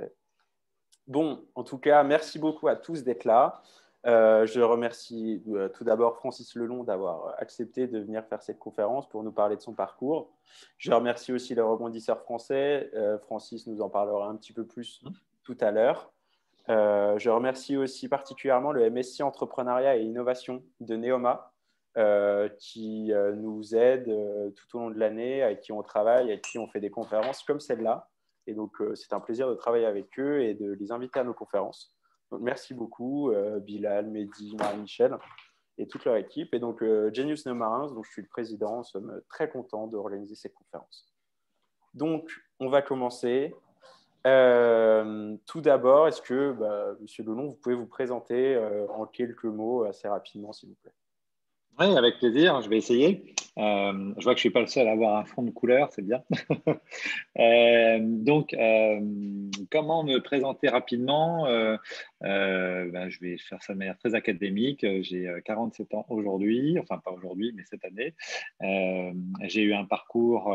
fait. Bon, en tout cas, merci beaucoup à tous d'être là. Je remercie tout d'abord Francis Lelon d'avoir accepté de venir faire cette conférence pour nous parler de son parcours. Je remercie aussi le rebondisseur français. Francis nous en parlera un petit peu plus tout à l'heure. Je remercie aussi particulièrement le MSC Entrepreneuriat et Innovation de Neoma qui nous aide tout au long de l'année, avec qui on travaille, avec qui on fait des conférences comme celle-là. Et donc, c'est un plaisir de travailler avec eux et de les inviter à nos conférences. Donc, merci beaucoup, Bilal, Mehdi, Marie-Michel et toute leur équipe. Et donc, Genius No Marins, dont je suis le président, nous sommes très contents d'organiser ces conférences. Donc, on va commencer. Tout d'abord, est-ce que, Monsieur Lelon, vous pouvez vous présenter en quelques mots assez rapidement, s'il vous plaît? Oui, avec plaisir, je vais essayer. Je vois que je ne suis pas le seul à avoir un fond de couleur, c'est bien. Comment me présenter rapidement je vais faire ça de manière très académique. J'ai 47 ans aujourd'hui, enfin pas aujourd'hui, mais cette année. J'ai eu un parcours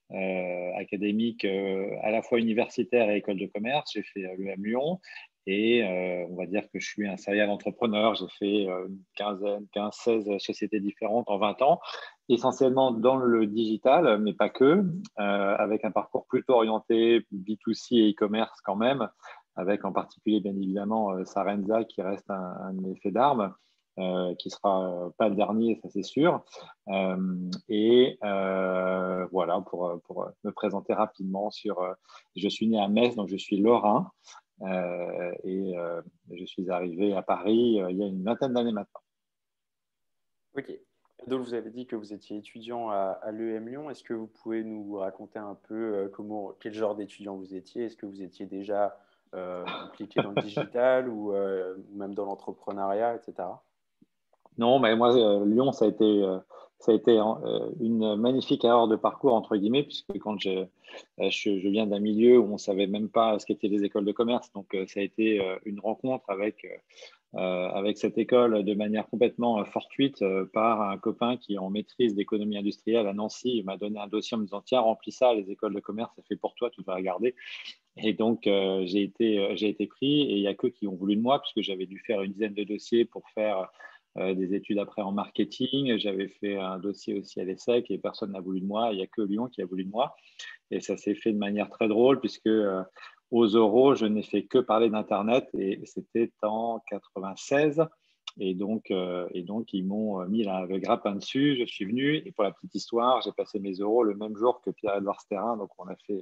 académique à la fois universitaire et école de commerce. J'ai fait l'EM Lyon. Et on va dire que je suis un serial entrepreneur. J'ai fait une 15-16 sociétés différentes en 20 ans, essentiellement dans le digital, mais pas que, avec un parcours plutôt orienté B2C et e-commerce quand même, avec en particulier bien évidemment Sarenza qui reste un de mes faits d'armes. Qui ne sera pas le dernier, ça c'est sûr. Voilà, pour me présenter rapidement je suis né à Metz, donc je suis lorrain. Je suis arrivé à Paris il y a une vingtaine d'années maintenant. Ok. Donc, vous avez dit que vous étiez étudiant à l'EM Lyon. Est-ce que vous pouvez nous raconter un peu quel genre d'étudiant vous étiez? Est-ce que vous étiez déjà impliqué dans le digital ou même dans l'entrepreneuriat, etc. Non, mais moi, Lyon, ça a été une magnifique erreur de parcours, entre guillemets, puisque quand je viens d'un milieu où on ne savait même pas ce qu'étaient les écoles de commerce. Donc, ça a été une rencontre avec cette école de manière complètement fortuite par un copain qui est en maîtrise d'économie industrielle à Nancy. Il m'a donné un dossier en me disant, tiens, remplis ça, les écoles de commerce, c'est fait pour toi, tu vas regarder. Et donc, j'ai été pris et il n'y a que qui ont voulu de moi, puisque j'avais dû faire une dizaine de dossiers pour faire des études après en marketing. J'avais fait un dossier aussi à l'ESSEC et personne n'a voulu de moi. Il n'y a que Lyon qui a voulu de moi. Et ça s'est fait de manière très drôle, puisque aux Euros, je n'ai fait que parler d'Internet et c'était en 96. Et donc, ils m'ont mis le grappin dessus. Je suis venu et pour la petite histoire, j'ai passé mes euros le même jour que Pierre-Edouard Sterrin. Donc, on a fait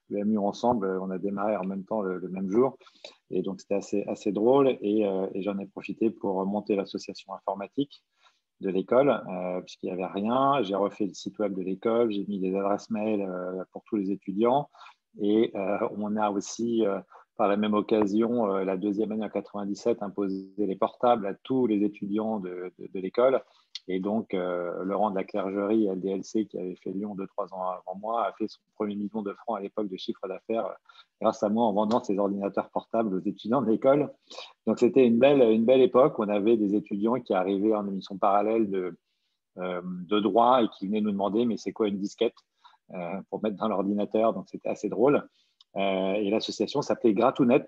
le MU ensemble. On a démarré en même temps le même jour. Et donc, c'était assez drôle. Et j'en ai profité pour monter l'association informatique de l'école, puisqu'il n'y avait rien. J'ai refait le site web de l'école. J'ai mis des adresses mail pour tous les étudiants. Et on a aussi, par la même occasion, la deuxième année en 97, imposé les portables à tous les étudiants de l'école. Et donc, Laurent de la Clergerie, LDLC, qui avait fait Lyon 2-3 ans avant moi, a fait son premier million de francs à l'époque de chiffre d'affaires grâce à moi en vendant ses ordinateurs portables aux étudiants de l'école. Donc, c'était une belle époque. On avait des étudiants qui arrivaient en émission parallèle de droit et qui venaient nous demander mais c'est quoi une disquette pour mettre dans l'ordinateur. Donc, c'était assez drôle. Et l'association s'appelait Gratounet.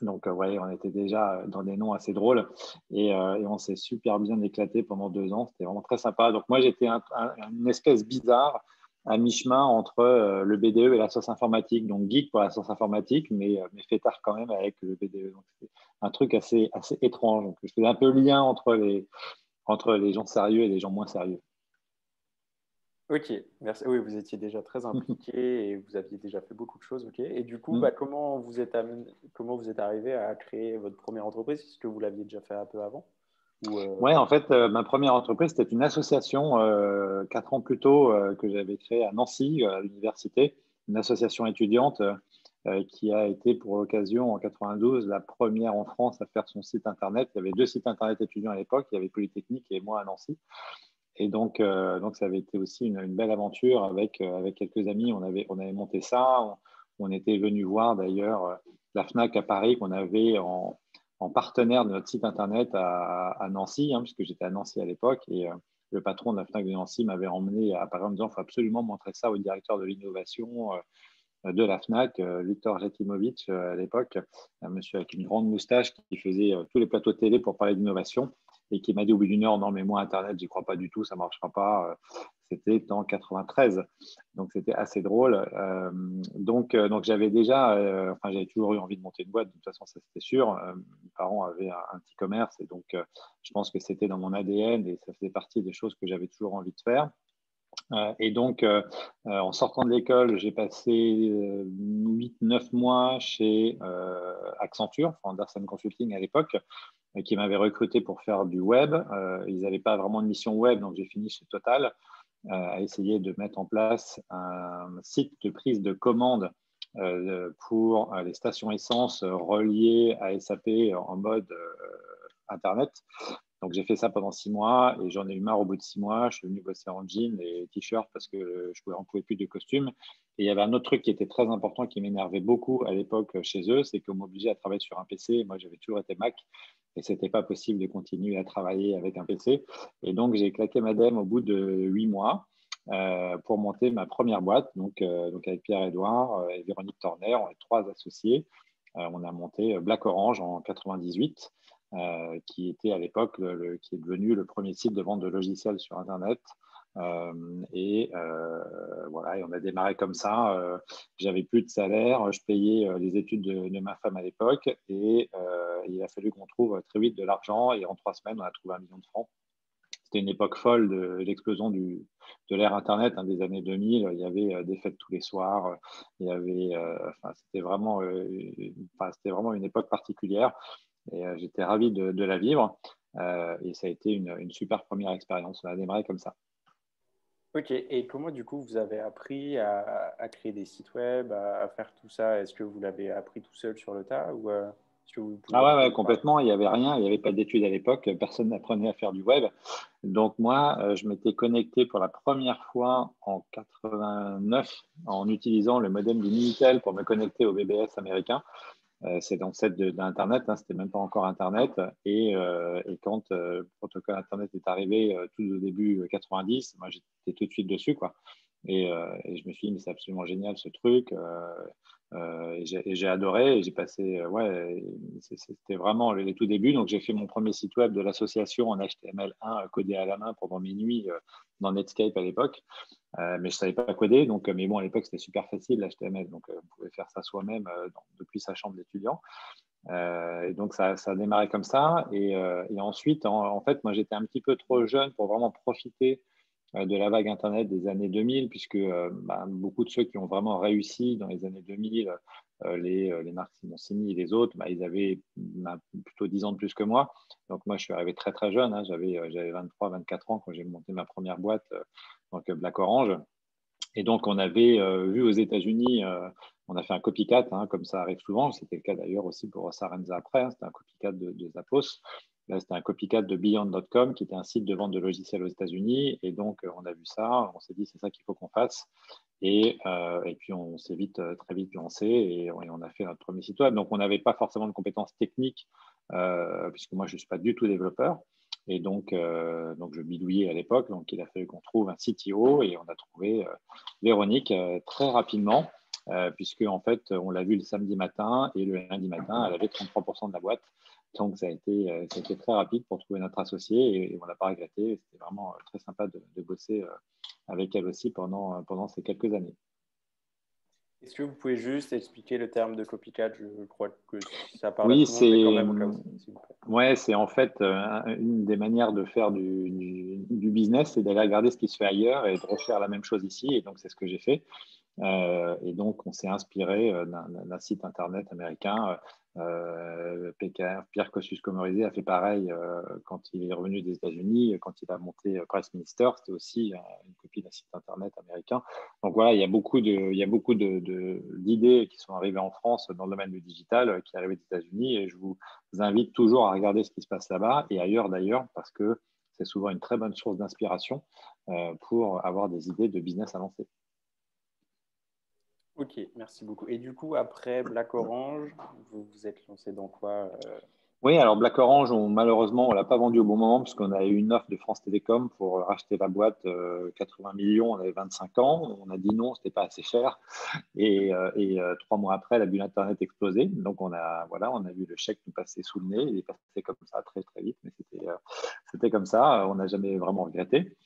Donc, ouais, on était déjà dans des noms assez drôles et on s'est super bien éclaté pendant 2 ans. C'était vraiment très sympa. Donc, moi, j'étais une espèce bizarre à mi-chemin entre le BDE et la science informatique. Donc, geek pour la science informatique, mais fêtard quand même avec le BDE. Donc, c'était un truc assez étrange. Donc, je faisais un peu le lien entre les gens sérieux et les gens moins sérieux. Ok, merci. Oui, vous étiez déjà très impliqué et vous aviez déjà fait beaucoup de choses. Ok. Et du coup, Mm. comment vous êtes arrivé à créer votre première entreprise? Est-ce que vous l'aviez déjà fait un peu avant? Ouais, en fait, ma première entreprise, c'était une association 4 ans plus tôt que j'avais créée à Nancy, à l'université, une association étudiante qui a été pour l'occasion en 92 la première en France à faire son site internet. Il y avait 2 sites internet étudiants à l'époque, il y avait Polytechnique et moi à Nancy. Et donc ça avait été aussi une belle aventure avec quelques amis. On avait monté ça. On était venu voir d'ailleurs la Fnac à Paris qu'on avait en partenaire de notre site internet à Nancy, puisque j'étais à Nancy à l'époque. Et le patron de la Fnac de Nancy m'avait emmené à Paris en me disant qu'il faut absolument montrer ça au directeur de l'innovation de la FNAC, Victor Jakimovic à l'époque, un monsieur avec une grande moustache qui faisait tous les plateaux de télé pour parler d'innovation et qui m'a dit au bout d'une heure, non mais moi Internet, j'y crois pas du tout, ça marchera pas. C'était en 93, donc c'était assez drôle. Donc j'avais déjà, enfin j'avais toujours eu envie de monter une boîte, de toute façon ça c'était sûr. Mes parents avaient un petit commerce et donc je pense que c'était dans mon ADN et ça faisait partie des choses que j'avais toujours envie de faire. Et donc, en sortant de l'école, j'ai passé 8-9 mois chez Accenture, Andersen Consulting à l'époque, qui m'avait recruté pour faire du web. Ils n'avaient pas vraiment de mission web, donc j'ai fini chez Total à essayer de mettre en place un site de prise de commande pour les stations essence reliées à SAP en mode Internet. Donc, j'ai fait ça pendant 6 mois et j'en ai eu marre au bout de 6 mois. Je suis venu bosser en jean et t-shirt parce que je n'en pouvais plus de costumes. Et il y avait un autre truc qui était très important qui m'énervait beaucoup à l'époque chez eux, c'est qu'on m'obligeait à travailler sur un PC. Moi, j'avais toujours été Mac et ce n'était pas possible de continuer à travailler avec un PC. Et donc, j'ai claqué ma dème au bout de 8 mois pour monter ma première boîte. Donc avec Pierre-Edouard et Véronique Torner, on est 3 associés. On a monté Black Orange en 98. Qui était à l'époque, qui est devenu le premier site de vente de logiciels sur Internet. Voilà, et on a démarré comme ça. J'avais plus de salaire, je payais les études de ma femme à l'époque et il a fallu qu'on trouve très vite de l'argent et en 3 semaines, on a trouvé 1 million de francs. C'était une époque folle de l'explosion de l'ère Internet des années 2000. Il y avait des fêtes tous les soirs. Il y avait, c'était vraiment une époque particulière. Et j'étais ravi de la vivre. Et ça a été une super première expérience. On a démarré comme ça. Ok, et comment du coup vous avez appris à créer des sites web, à faire tout ça? Est-ce que vous l'avez appris tout seul sur le tas ou est-ce que vous pouvez Ah un ouais, peu ouais, nous parler? complètement. Il n'y avait rien. Il n'y avait pas d'études à l'époque. Personne n'apprenait à faire du web. Donc moi, je m'étais connecté pour la première fois en 89 en utilisant le modem du Minitel pour me connecter au BBS américain. C'est l'ancêtre d'Internet, c'était même pas encore Internet. Et quand le protocole Internet est arrivé tout au début 90, moi j'étais tout de suite dessus, quoi. Et je me suis dit, mais c'est absolument génial ce truc. Et j'ai adoré et j'ai passé, ouais, c'était vraiment les tout débuts. Donc j'ai fait mon premier site web de l'association en HTML1 codé à la main pendant mes nuits dans Netscape à l'époque. Mais je ne savais pas coder. Mais bon, à l'époque, c'était super facile, l'HTML. Donc, on pouvait faire ça soi-même depuis sa chambre d'étudiant. Et donc, ça a démarré comme ça. Et ensuite, en fait, moi, j'étais un petit peu trop jeune pour vraiment profiter de la vague Internet des années 2000, puisque beaucoup de ceux qui ont vraiment réussi dans les années 2000, les Marc Simoncini et les autres, ils avaient plutôt 10 ans de plus que moi. Donc moi, je suis arrivé très très jeune, j'avais 23, 24 ans quand j'ai monté ma première boîte, donc Black Orange. Et donc on avait vu aux États-Unis, on a fait un copycat, comme ça arrive souvent, c'était le cas d'ailleurs aussi pour Sarenza après, c'était un copycat de Zappos. Là, c'était un copycat de Beyond.com, qui était un site de vente de logiciels aux États-Unis. Et donc, on a vu ça, on s'est dit, c'est ça qu'il faut qu'on fasse. Et puis, on s'est très vite lancé et on a fait notre premier site web. Donc, on n'avait pas forcément de compétences techniques, puisque moi, je ne suis pas du tout développeur. Et donc je bidouillais à l'époque. Donc, il a fallu qu'on trouve un CTO et on a trouvé Véronique très rapidement, puisque en fait, on l'a vu le samedi matin et le lundi matin, elle avait 33% de la boîte. Donc, ça a été très rapide pour trouver notre associé et on n'a pas regretté. C'était vraiment très sympa de bosser avec elle aussi pendant ces quelques années. Est-ce que vous pouvez juste expliquer le terme de copycat? Je crois que ça parle à Oui, tout le monde, mais quand même au cas où, s'il vous plaît. ouais, c'est en fait une des manières de faire du business, c'est d'aller regarder ce qui se fait ailleurs et de refaire la même chose ici. Et donc, c'est ce que j'ai fait. Et donc, on s'est inspiré d'un site internet américain. Pierre Kosciusko-Morizet a fait pareil quand il est revenu des États-Unis, quand il a monté Pressminister, c'était aussi une copie d'un site internet américain. Donc voilà, il y a beaucoup d'idées qui sont arrivées en France dans le domaine du digital, qui arrivent des États-Unis, et je vous invite toujours à regarder ce qui se passe là-bas et ailleurs d'ailleurs, parce que c'est souvent une très bonne source d'inspiration pour avoir des idées de business avancées. Ok, merci beaucoup. Et du coup, après Black Orange, vous vous êtes lancé dans quoi Oui, alors Black Orange, malheureusement, on ne l'a pas vendu au bon moment parce qu'on a eu une offre de France Télécom pour racheter la boîte 80 millions, on avait 25 ans. On a dit non, ce n'était pas assez cher. Et 3 mois après, la bulle Internet explosait. Donc, on a vu le chèque nous passer sous le nez. Il est passé comme ça très, très vite, mais c'était comme ça. On n'a jamais vraiment regretté.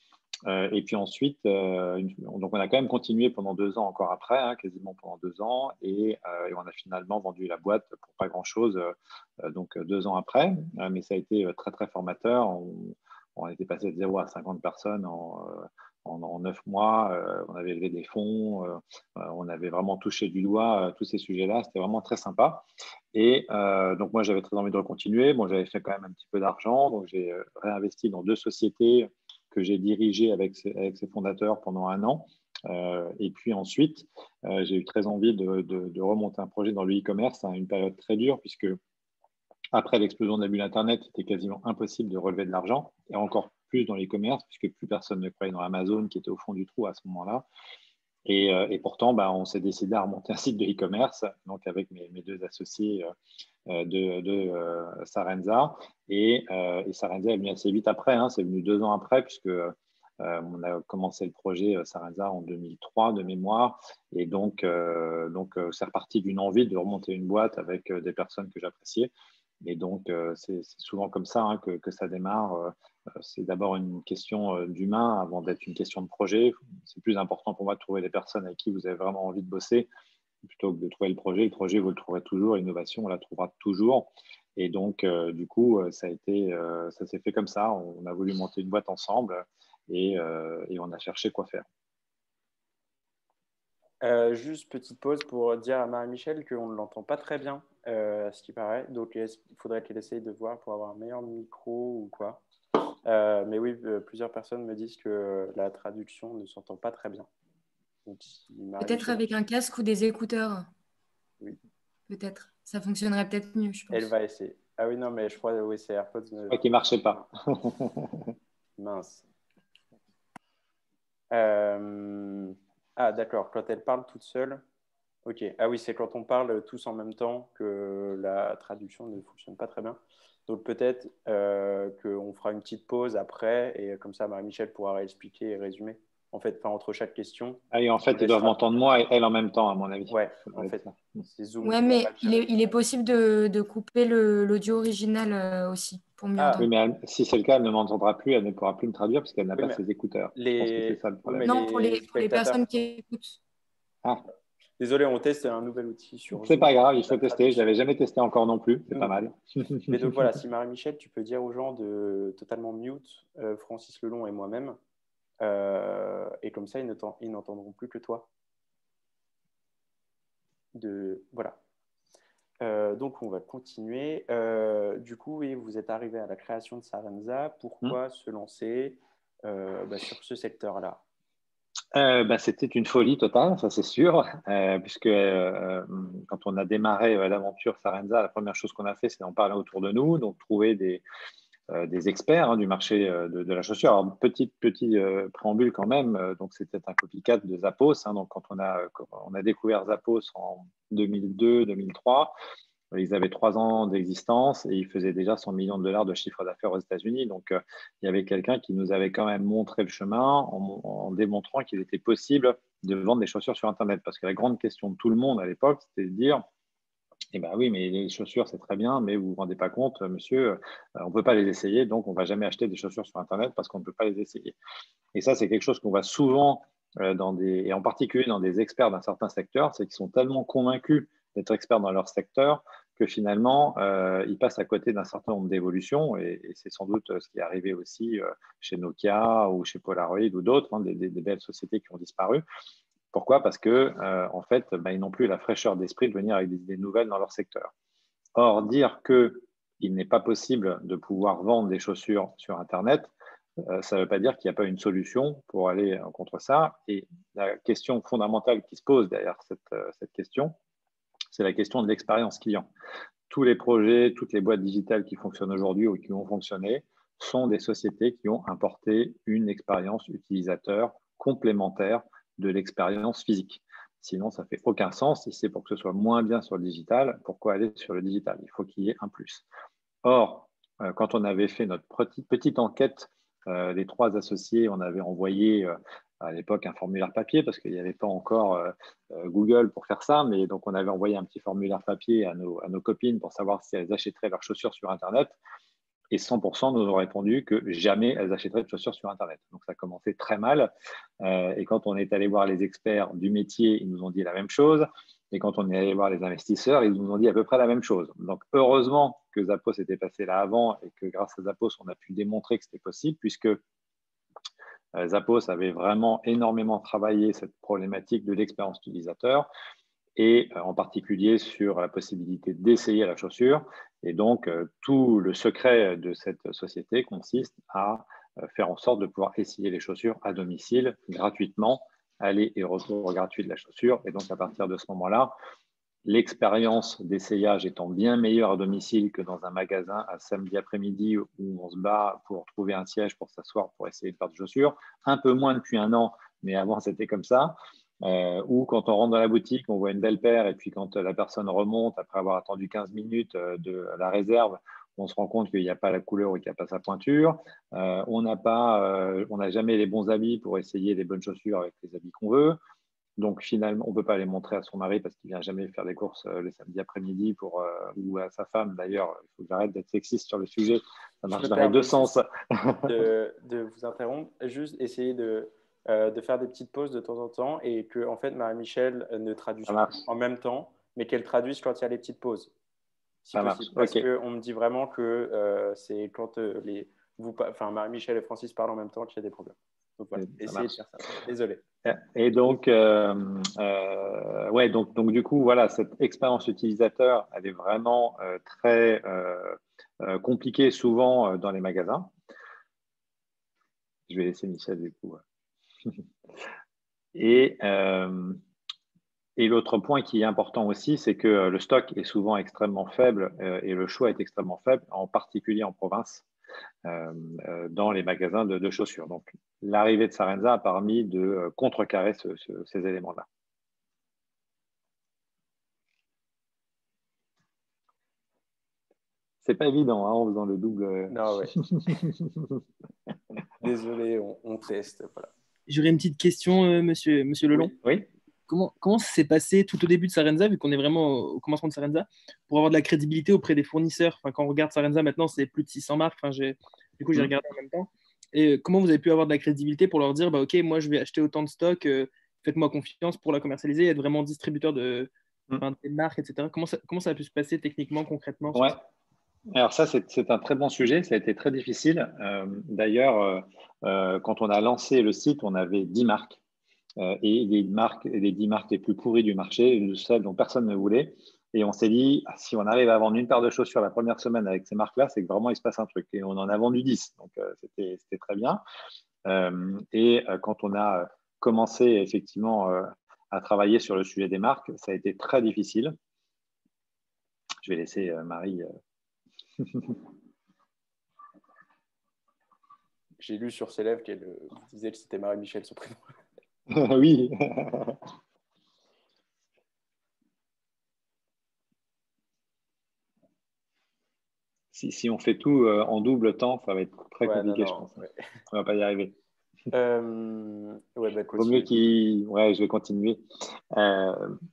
Et puis ensuite, donc on a quand même continué pendant 2 ans encore après, hein, quasiment pendant 2 ans, et on a finalement vendu la boîte pour pas grand-chose, donc 2 ans après. Mais ça a été très très formateur. On était passé de 0 à 50 personnes en 9 mois. On avait levé des fonds, on avait vraiment touché du doigt tous ces sujets-là. C'était vraiment très sympa. Et donc moi, j'avais très envie de continuer. Bon, j'avais fait quand même un petit peu d'argent, donc j'ai réinvesti dans 2 sociétés que j'ai dirigé avec ses fondateurs pendant 1 an. Et puis ensuite, j'ai eu très envie de remonter un projet dans le e-commerce à une période très dure, puisque après l'explosion de la bulle Internet, c'était quasiment impossible de relever de l'argent, et encore plus dans l'e-commerce, puisque plus personne ne croyait dans Amazon, qui était au fond du trou à ce moment-là. Et pourtant, on s'est décidé à remonter un site de e-commerce, donc avec mes 2 associés de Sarenza. Et Sarenza est venu assez vite après, hein, c'est venu 2 ans après, puisque on a commencé le projet Sarenza en 2003 de mémoire. Et donc c'est reparti d'une envie de remonter une boîte avec des personnes que j'appréciais. Et donc, c'est souvent comme ça, hein, que ça démarre. C'est d'abord une question d'humain avant d'être une question de projet. C'est plus important pour moi de trouver les personnes avec qui vous avez vraiment envie de bosser plutôt que de trouver le projet. Le projet, vous le trouverez toujours. L'innovation, on la trouvera toujours. Et donc, du coup, ça s'est fait comme ça. On a voulu monter une boîte ensemble et on a cherché quoi faire. Juste petite pause pour dire à Marie-Michel qu'on ne l'entend pas très bien, à ce qui paraît. Donc, il faudrait qu'elle essaye de voir pour avoir un meilleur micro ou quoi. Mais oui, plusieurs personnes me disent que la traduction ne s'entend pas très bien. Donc, si Peut-être Marie-Michel, avec un casque ou des écouteurs. oui, Peut-être. Ça fonctionnerait peut-être mieux, je elle pense. va essayer. Ah oui, non, mais je crois oui, c'est AirPods. Je crois qu'il ne marchait pas. Mince. Ah, d'accord. Quand elle parle toute seule. Ok. Ah oui, c'est quand on parle tous en même temps que la traduction ne fonctionne pas très bien. Donc peut-être qu'on fera une petite pause après et comme ça, Marie-Michel pourra réexpliquer et résumer. En fait, enfin, entre chaque question, Ah, et en on fait, ils doivent laissera. m'entendre moi et elle en même temps, à mon avis. Ouais, Ça doit en être fait, ça. c'est Zoom Ouais, qui a mal mais géré. il est possible de couper l'audio original aussi pour mieux Ah, Oui, entendre. mais si c'est le cas, elle ne m'entendra plus, elle ne pourra plus me traduire parce qu'elle n'a oui, pas mais ses écouteurs. Je pense que c'est ça le oui, mais problème. Non, les pour les personnes spectateurs. qui écoutent. Ah, Désolé, on teste un nouvel outil sur c'est Zoom, pas grave, il faut la tester. Je traduction. l'avais jamais testé encore non plus. C'est pas mal. Mais donc voilà, si Marie-Michel, tu peux dire aux gens de totalement mute Francis Lelon et moi-même, et comme ça, ils n'entendront plus que toi. Voilà. Donc on va continuer. Du coup, oui, vous êtes arrivé à la création de Sarenza. Pourquoi se lancer sur ce secteur-là? C'était une folie totale, ça c'est sûr, puisque quand on a démarré l'aventure Sarenza, la première chose qu'on a fait, c'est d'en parler autour de nous, donc trouver des experts, hein, du marché de la chaussure. Alors, petit préambule quand même, donc c'était un copycat de Zappos, hein, donc quand on a découvert Zappos en 2002-2003, ils avaient 3 ans d'existence et ils faisaient déjà 100 millions de dollars de chiffre d'affaires aux États-Unis. Donc, il y avait quelqu'un qui nous avait quand même montré le chemin en démontrant qu'il était possible de vendre des chaussures sur Internet. Parce que la grande question de tout le monde à l'époque, c'était de dire, eh ben oui, mais les chaussures, c'est très bien, mais vous ne vous rendez pas compte, monsieur, on ne peut pas les essayer, donc on ne va jamais acheter des chaussures sur Internet parce qu'on ne peut pas les essayer. Et ça, c'est quelque chose qu'on voit souvent et en particulier dans des experts d'un certain secteur, c'est qu'ils sont tellement convaincus d'être experts dans leur secteur que finalement, ils passent à côté d'un certain nombre d'évolutions. Et c'est sans doute ce qui est arrivé aussi chez Nokia ou chez Polaroid ou d'autres, hein, des belles sociétés qui ont disparu. Pourquoi? Parce que en fait, ils n'ont plus la fraîcheur d'esprit de venir avec des idées nouvelles dans leur secteur. Or, dire qu'il n'est pas possible de pouvoir vendre des chaussures sur Internet, ça ne veut pas dire qu'il n'y a pas une solution pour aller contre ça. Et la question fondamentale qui se pose derrière cette question, c'est la question de l'expérience client. Tous les projets, toutes les boîtes digitales qui fonctionnent aujourd'hui ou qui ont fonctionné sont des sociétés qui ont importé une expérience utilisateur complémentaire de l'expérience physique. Sinon, ça ne fait aucun sens. Si c'est pour que ce soit moins bien sur le digital, pourquoi aller sur le digital? Il faut qu'il y ait un plus. Or, quand on avait fait notre petite enquête, les 3 associés, on avait envoyé à l'époque un formulaire papier parce qu'il n'y avait pas encore Google pour faire ça, mais donc on avait envoyé un petit formulaire papier à nos copines pour savoir si elles achèteraient leurs chaussures sur Internet. Et 100% nous ont répondu que jamais elles achèteraient de chaussures sur Internet. Donc, ça commençait très mal. Et quand on est allé voir les experts du métier, ils nous ont dit la même chose. Et quand on est allé voir les investisseurs, ils nous ont dit à peu près la même chose. Donc, heureusement que Zappos était passé là avant et que grâce à Zappos, on a pu démontrer que c'était possible puisque Zappos avait vraiment énormément travaillé cette problématique de l'expérience utilisateur et en particulier sur la possibilité d'essayer la chaussure. Et donc, tout le secret de cette société consiste à faire en sorte de pouvoir essayer les chaussures à domicile gratuitement, aller et retour gratuit de la chaussure. Et donc, à partir de ce moment-là, l'expérience d'essayage étant bien meilleure à domicile que dans un magasin un samedi après-midi où on se bat pour trouver un siège pour s'asseoir pour essayer de faire des chaussures, un peu moins depuis un an, mais avant c'était comme ça. Ou quand on rentre dans la boutique, on voit une belle paire et puis quand la personne remonte après avoir attendu 15 minutes de la réserve, on se rend compte qu'il n'y a pas la couleur ou qu'il n'y a pas sa pointure. On n'a jamais les bons habits pour essayer les bonnes chaussures avec les habits qu'on veut. Donc finalement, on ne peut pas les montrer à son mari parce qu'il ne vient jamais faire des courses le samedi après-midi ou à sa femme. D'ailleurs, il faut que j'arrête d'être sexiste sur le sujet. Ça marche dans les deux sens. de vous interrompre, juste essayer de faire des petites pauses de temps en temps et que en fait Marie-Michel ne traduise pas en même temps, mais qu'elle traduise quand il y a les petites pauses, si ça possible. marche. Parce qu'on me dit vraiment que c'est quand Marie-Michel et Francis parlent en même temps qu'il y a des problèmes. Donc voilà, essayez de faire ça. Désolé. Et donc, donc du coup, voilà, cette expérience utilisateur, elle est vraiment très compliquée souvent dans les magasins. Je vais laisser Michel du coup. Et l'autre point qui est important aussi, c'est que le stock est souvent extrêmement faible et le choix est extrêmement faible, en particulier en province, dans les magasins de chaussures. Donc, l'arrivée de Sarenza a permis de contrecarrer ces éléments-là. C'est pas évident hein, en faisant le double. Non, ouais. Désolé, on teste. Voilà. J'aurais une petite question, monsieur Lelon. Oui. Comment ça s'est passé tout au début de Sarenza, vu qu'on est vraiment au commencement de Sarenza, pour avoir de la crédibilité auprès des fournisseurs? Enfin, quand on regarde Sarenza maintenant, c'est plus de 600 marques. Enfin, du coup, j'ai regardé en même temps. Et comment vous avez pu avoir de la crédibilité pour leur dire, bah, OK, moi, je vais acheter autant de stock, faites-moi confiance pour la commercialiser, être vraiment distributeur des marques, etc. Comment ça a pu se passer techniquement, concrètement? Ouais. Alors ça, c'est un très bon sujet. Ça a été très difficile. D'ailleurs, quand on a lancé le site, on avait 10 marques. Et les 10 marques les plus pourries du marché, celles dont personne ne voulait. Et on s'est dit, si on arrive à vendre une paire de chaussures la première semaine avec ces marques-là, c'est que vraiment, il se passe un truc. Et on en a vendu 10. Donc, c'était très bien. Quand on a commencé effectivement à travailler sur le sujet des marques, ça a été très difficile. Je vais laisser Marie. J'ai lu sur ses lèvres qu'elle disait que c'était Marie-Michel son prénom. Oui. Si on fait tout en double temps, ça va être très compliqué, je pense. Ouais. On ne va pas y arriver. Vaut mieux je vais continuer.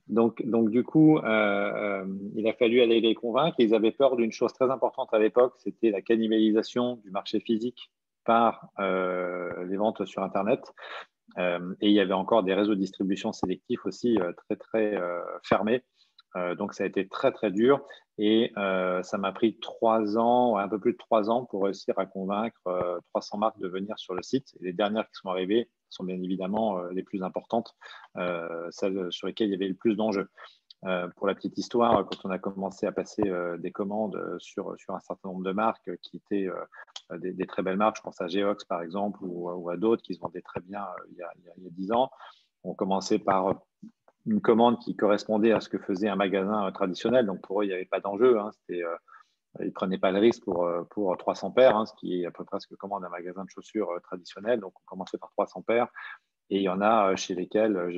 Donc du coup, il a fallu aller les convaincre. Ils avaient peur d'une chose très importante à l'époque, c'était la cannibalisation du marché physique par les ventes sur Internet. Et il y avait encore des réseaux de distribution sélectifs aussi très, très fermés. Donc, ça a été très, très dur. Et ça m'a pris 3 ans, un peu plus de 3 ans pour réussir à convaincre 300 marques de venir sur le site. Et les dernières qui sont arrivées sont bien évidemment les plus importantes, celles sur lesquelles il y avait le plus d'enjeux. Pour la petite histoire, quand on a commencé à passer des commandes sur un certain nombre de marques qui étaient des très belles marques, je pense à Geox par exemple ou à d'autres qui se vendaient très bien il y a 10 ans, on commençait par une commande qui correspondait à ce que faisait un magasin traditionnel. Donc pour eux, il n'y avait pas d'enjeu. Hein. Ils ne prenaient pas le risque pour 300 paires, hein, ce qui est à peu près ce que commande un magasin de chaussures traditionnel. Donc on commençait par 300 paires. Et il y en a chez lesquels,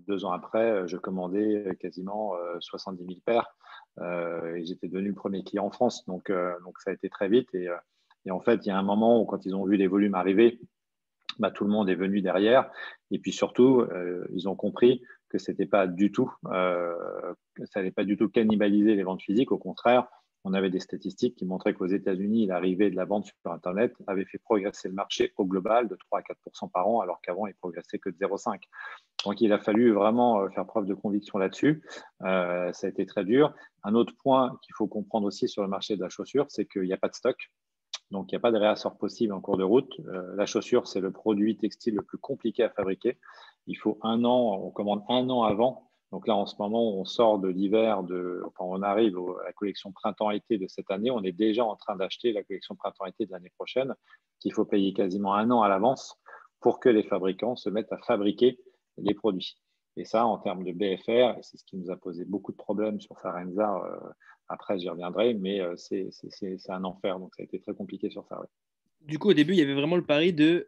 2 ans après, je commandais quasiment 70 000 paires. et j'étais devenu le premier client en France. Donc ça a été très vite. Et en fait, il y a un moment où, quand ils ont vu les volumes arriver, tout le monde est venu derrière. Et puis surtout, ils ont compris que ça n'allait pas du tout cannibaliser les ventes physiques. Au contraire, on avait des statistiques qui montraient qu'aux États-Unis, l'arrivée de la vente sur Internet avait fait progresser le marché au global de 3 à 4% par an, alors qu'avant, il progressait que de 0,5%. Donc, il a fallu vraiment faire preuve de conviction là-dessus. Ça a été très dur. Un autre point qu'il faut comprendre aussi sur le marché de la chaussure, c'est qu'il n'y a pas de stock. Donc, il n'y a pas de réassort possible en cours de route. La chaussure, c'est le produit textile le plus compliqué à fabriquer. Il faut 1 an, on commande 1 an avant. Donc là, en ce moment, on sort de l'hiver, on arrive à la collection printemps-été de cette année. On est déjà en train d'acheter la collection printemps-été de l'année prochaine, qu'il faut payer quasiment 1 an à l'avance pour que les fabricants se mettent à fabriquer les produits. Et ça, en termes de BFR, c'est ce qui nous a posé beaucoup de problèmes sur Sarenza. Après, j'y reviendrai, mais c'est un enfer. Donc, ça a été très compliqué sur ça. Ouais. Du coup, au début, il y avait vraiment le pari de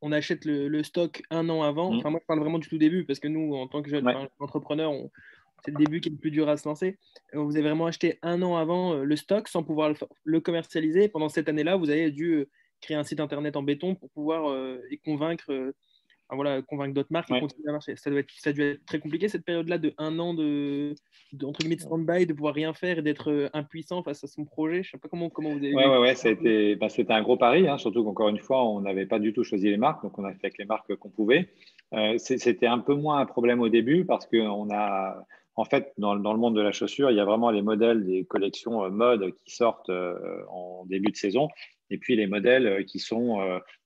on achète le stock 1 an avant. Enfin, moi, je parle vraiment du tout début parce que nous, en tant que jeunes entrepreneurs, c'est le début qui est le plus dur à se lancer. Vous avez vraiment acheté 1 an avant le stock sans pouvoir le commercialiser. Pendant cette année-là, vous avez dû créer un site internet en béton pour pouvoir et convaincre d'autres marques et continuer à marcher. Ça a dû être très compliqué cette période-là de 1 an entre guillemets de stand-by, de pouvoir rien faire et d'être impuissant face à son projet. Je ne sais pas comment vous avez vu. C'était un gros pari, surtout qu'encore une fois, on n'avait pas du tout choisi les marques, donc on a fait avec les marques qu'on pouvait. C'était un peu moins un problème au début parce qu'on a, en fait, dans le monde de la chaussure, il y a vraiment les modèles des collections mode qui sortent en début de saison. Et puis les modèles qui sont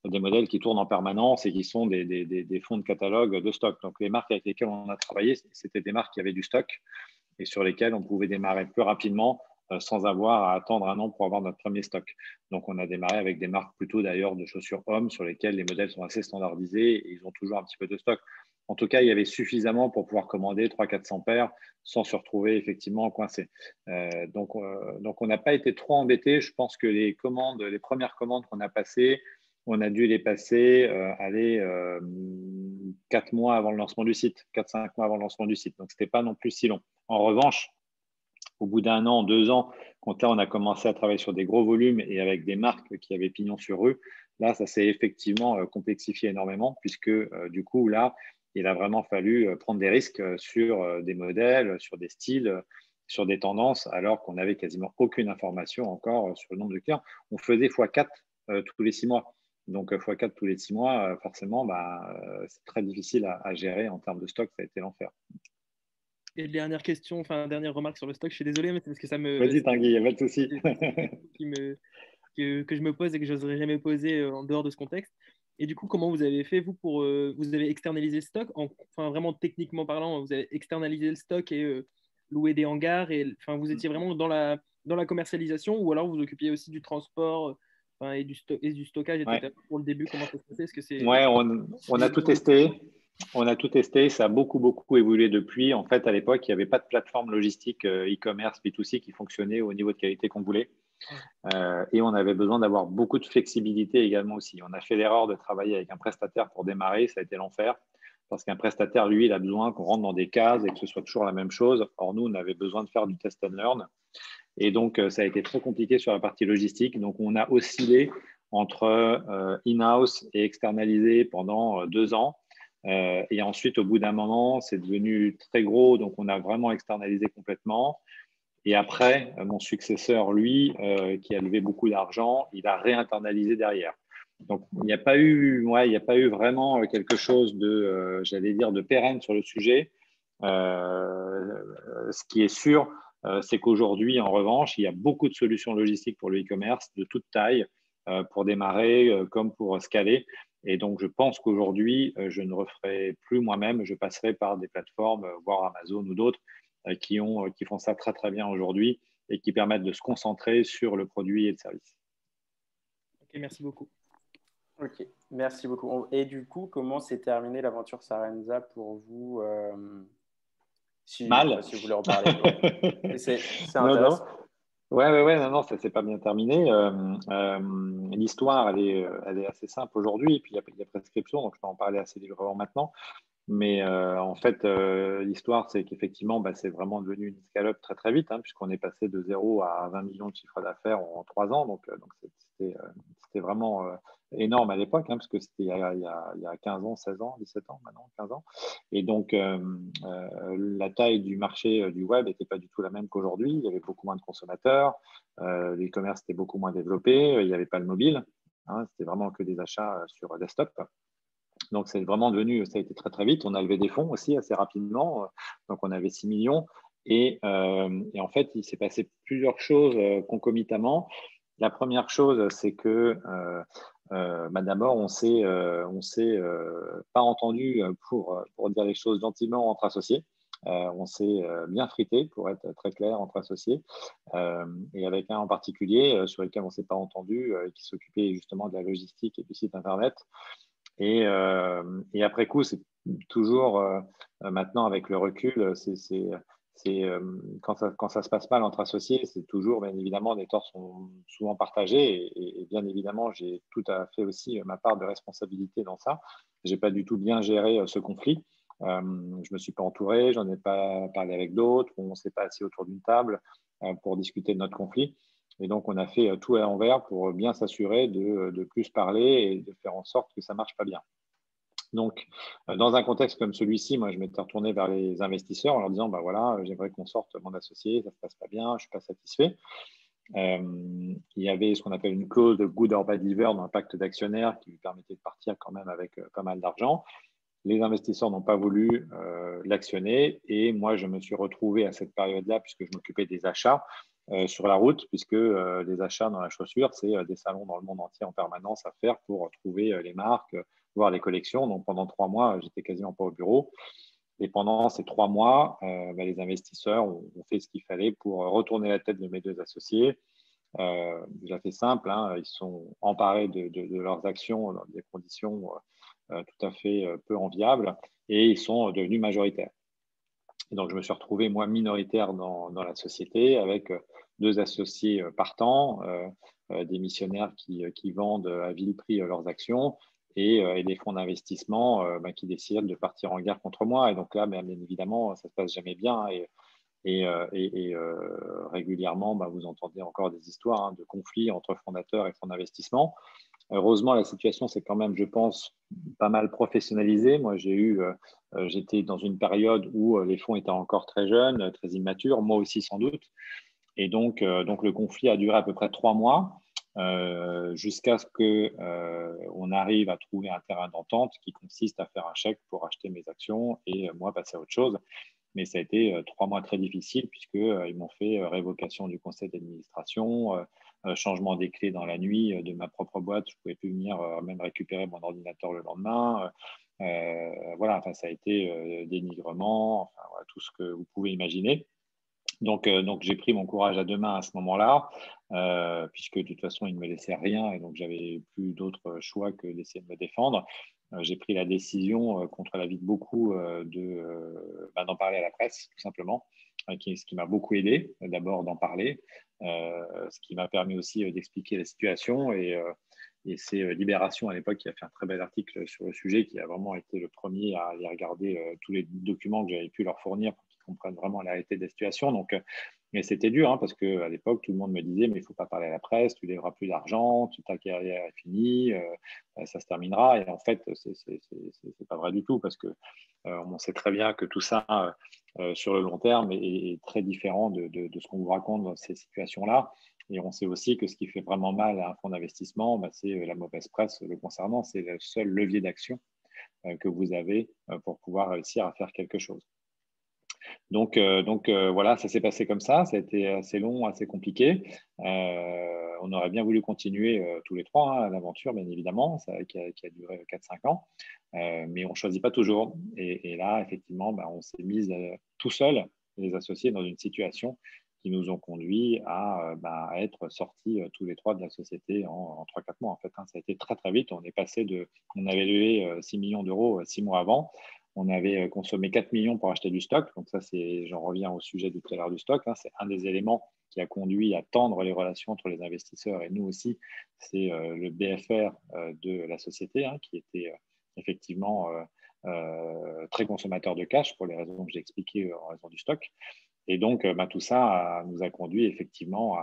des modèles qui tournent en permanence et qui sont des fonds de catalogue de stock. Donc les marques avec lesquelles on a travaillé, c'était des marques qui avaient du stock et sur lesquelles on pouvait démarrer plus rapidement sans avoir à attendre 1 an pour avoir notre premier stock. Donc on a démarré avec des marques plutôt d'ailleurs de chaussures hommes sur lesquelles les modèles sont assez standardisés et ils ont toujours un petit peu de stock. En tout cas, il y avait suffisamment pour pouvoir commander 300-400 paires sans se retrouver effectivement coincé. Donc, on n'a pas été trop embêtés. Je pense que les premières commandes qu'on a passées, on a dû les passer 4 mois avant le lancement du site, 4-5 mois avant le lancement du site. Donc, ce n'était pas non plus si long. En revanche, au bout d'1 an, 2 ans, quand là, on a commencé à travailler sur des gros volumes et avec des marques qui avaient pignon sur rue, là, ça s'est effectivement complexifié énormément puisque du coup, là, il a vraiment fallu prendre des risques sur des modèles, sur des styles, sur des tendances, alors qu'on n'avait quasiment aucune information encore sur le nombre de clients. On faisait x4 tous les 6 mois. Donc, x4 tous les 6 mois, forcément, c'est très difficile à gérer en termes de stock. Ça a été l'enfer. Et dernière remarque sur le stock, je suis désolé, mais c'est parce que ça me. Vas-y, Tanguy, il n'y a pas de souci. que je me pose et que je n'oserais jamais poser en dehors de ce contexte. Et du coup, comment vous avez fait, vous, pour. Vous avez externalisé le stock, vraiment techniquement parlant, vous avez externalisé le stock et loué des hangars, et vous étiez vraiment dans la commercialisation, ou alors vous vous occupiez aussi du transport et du stockage, etc. Ouais. Pour le début, comment ça se passait? Est-ce que c'est. Ouais, on a tout testé. On a tout testé, ça a beaucoup évolué depuis. En fait, à l'époque, il n'y avait pas de plateforme logistique e-commerce B2C qui fonctionnait au niveau de qualité qu'on voulait. Et on avait besoin d'avoir beaucoup de flexibilité également aussi. On a fait l'erreur de travailler avec un prestataire pour démarrer, ça a été l'enfer. Parce qu'un prestataire, lui, il a besoin qu'on rentre dans des cases et que ce soit toujours la même chose. Or, nous, on avait besoin de faire du test and learn. Et donc, ça a été très compliqué sur la partie logistique. Donc, on a oscillé entre in-house et externalisé pendant 2 ans. Et ensuite, au bout d'un moment, c'est devenu très gros, donc on a vraiment externalisé complètement. Et après, mon successeur, lui, qui a levé beaucoup d'argent, il a réinternalisé derrière. Donc, il n'y a pas eu vraiment quelque chose j'allais dire, de pérenne sur le sujet. Ce qui est sûr, c'est qu'aujourd'hui, en revanche, il y a beaucoup de solutions logistiques pour le e-commerce de toute taille, pour démarrer comme pour scaler. Et donc, je pense qu'aujourd'hui, je ne referai plus moi-même. Je passerai par des plateformes, voire Amazon ou d'autres, qui font ça très, très bien aujourd'hui et qui permettent de se concentrer sur le produit et le service. Ok, merci beaucoup. Ok, merci beaucoup. Et du coup, comment s'est terminée l'aventure Sarenza pour vous Mal. Si vous voulez en parler. C'est intéressant. Non, ça ne s'est pas bien terminé. L'histoire, elle est assez simple aujourd'hui, et puis il y a prescription, donc je peux en parler assez librement maintenant. Mais en fait, l'histoire, c'est qu'effectivement, c'est vraiment devenu une scale-up très très vite, puisqu'on est passé de 0 à 20 millions de chiffre d'affaires en 3 ans. Donc c'était vraiment énorme à l'époque, puisque c'était il y a 15 ans, 16 ans, 17 ans maintenant, 15 ans. Et donc, la taille du marché du web n'était pas du tout la même qu'aujourd'hui. Il y avait beaucoup moins de consommateurs, l'e-commerce était beaucoup moins développé, il n'y avait pas le mobile, c'était vraiment que des achats sur desktop. Donc, c'est vraiment devenu, ça a été très, très vite. On a levé des fonds aussi assez rapidement. Donc, on avait 6 millions. Et en fait, il s'est passé plusieurs choses concomitamment. La première chose, c'est que d'abord, on s'est pas entendu pour dire les choses gentiment entre associés. On s'est bien frité, pour être très clair, entre associés. Et avec un en particulier sur lequel on ne s'est pas entendu, qui s'occupait justement de la logistique et du site Internet. Et après coup, c'est toujours, maintenant avec le recul, quand ça se passe mal entre associés, c'est toujours, bien évidemment, les torts sont souvent partagés. Et bien évidemment, j'ai tout à fait aussi ma part de responsabilité dans ça. Je n'ai pas du tout bien géré ce conflit. Je ne me suis pas entouré, j'en ai pas parlé avec d'autres, on ne s'est pas assis autour d'une table pour discuter de notre conflit. Et donc, on a fait tout à l'envers pour bien s'assurer de plus parler et de faire en sorte que ça ne marche pas bien. Donc, dans un contexte comme celui-ci, moi, je m'étais retourné vers les investisseurs en leur disant, voilà, j'aimerais qu'on sorte mon associé, ça ne se passe pas bien, je ne suis pas satisfait. Il y avait ce qu'on appelle une clause de good or bad liver dans un pacte d'actionnaires qui lui permettait de partir quand même avec pas mal d'argent. Les investisseurs n'ont pas voulu l'actionner et moi, je me suis retrouvé à cette période-là, puisque je m'occupais des achats sur la route, puisque les achats dans la chaussure, c'est des salons dans le monde entier en permanence à faire pour trouver les marques, voir les collections. Donc, pendant 3 mois, j'étais quasiment pas au bureau. Et pendant ces 3 mois, les investisseurs ont fait ce qu'il fallait pour retourner la tête de mes 2 associés. Déjà fait simple, ils sont emparés de leurs actions dans des conditions tout à fait peu enviables et ils sont devenus majoritaires. Et donc, je me suis retrouvé, moi, minoritaire dans la société avec 2 associés partants, des missionnaires qui vendent à vil prix leurs actions et des fonds d'investissement qui décident de partir en guerre contre moi. Et donc là, bien évidemment, ça ne se passe jamais bien. Et régulièrement, vous entendez encore des histoires de conflits entre fondateurs et fonds d'investissement. Heureusement, la situation s'est quand même, je pense, pas mal professionnalisée. Moi, j'étais dans une période où les fonds étaient encore très jeunes, très immatures, moi aussi sans doute. Et donc le conflit a duré à peu près 3 mois jusqu'à ce qu'on arrive à trouver un terrain d'entente qui consiste à faire un chèque pour acheter mes actions et moi passer à autre chose. Mais ça a été 3 mois très difficiles puisqu'ils m'ont fait révocation du conseil d'administration, changement des clés dans la nuit de ma propre boîte. Je ne pouvais plus venir même récupérer mon ordinateur le lendemain. Voilà, ça a été dénigrement, voilà, tout ce que vous pouvez imaginer. Donc j'ai pris mon courage à 2 mains à ce moment-là, puisque de toute façon, ils ne me laissaient rien et donc j'avais plus d'autre choix que d'essayer de me défendre. J'ai pris la décision, contre l'avis de beaucoup, d'en parler à la presse, tout simplement, ce qui m'a beaucoup aidé, d'abord d'en parler, ce qui m'a permis aussi d'expliquer la situation. Et c'est Libération à l'époque qui a fait un très bel article sur le sujet, qui a vraiment été le premier à aller regarder tous les documents que j'avais pu leur fournir pour qu'ils comprennent vraiment la réalité des situations. Donc, mais c'était dur parce qu'à l'époque, tout le monde me disait mais il ne faut pas parler à la presse, tu ne lèveras plus d'argent, ta carrière est finie, ça se terminera. Et en fait, ce n'est pas vrai du tout parce qu'on sait très bien que tout ça, sur le long terme, est très différent de ce qu'on vous raconte dans ces situations-là. Et on sait aussi que ce qui fait vraiment mal à un fonds d'investissement, c'est la mauvaise presse le concernant. C'est le seul levier d'action que vous avez pour pouvoir réussir à faire quelque chose. Donc voilà, ça s'est passé comme ça. Ça a été assez long, assez compliqué. On aurait bien voulu continuer tous les 3 l'aventure, bien évidemment, qui a duré 4-5 ans. Mais on ne choisit pas toujours. Et là, effectivement, on s'est mis tout seul, les associés, dans une situation qui nous ont conduits à être sortis tous les 3 de la société en 3-4 mois. En fait, ça a été très, très vite. On avait levé 6 millions d'euros 6 mois avant. On avait consommé 4 millions pour acheter du stock. Donc ça, j'en reviens au sujet du trailer du stock. C'est un des éléments qui a conduit à tendre les relations entre les investisseurs et nous aussi. C'est le BFR de la société qui était effectivement très consommateurs de cash pour les raisons que j'ai expliquées en raison du stock. Et donc, tout ça nous a conduit effectivement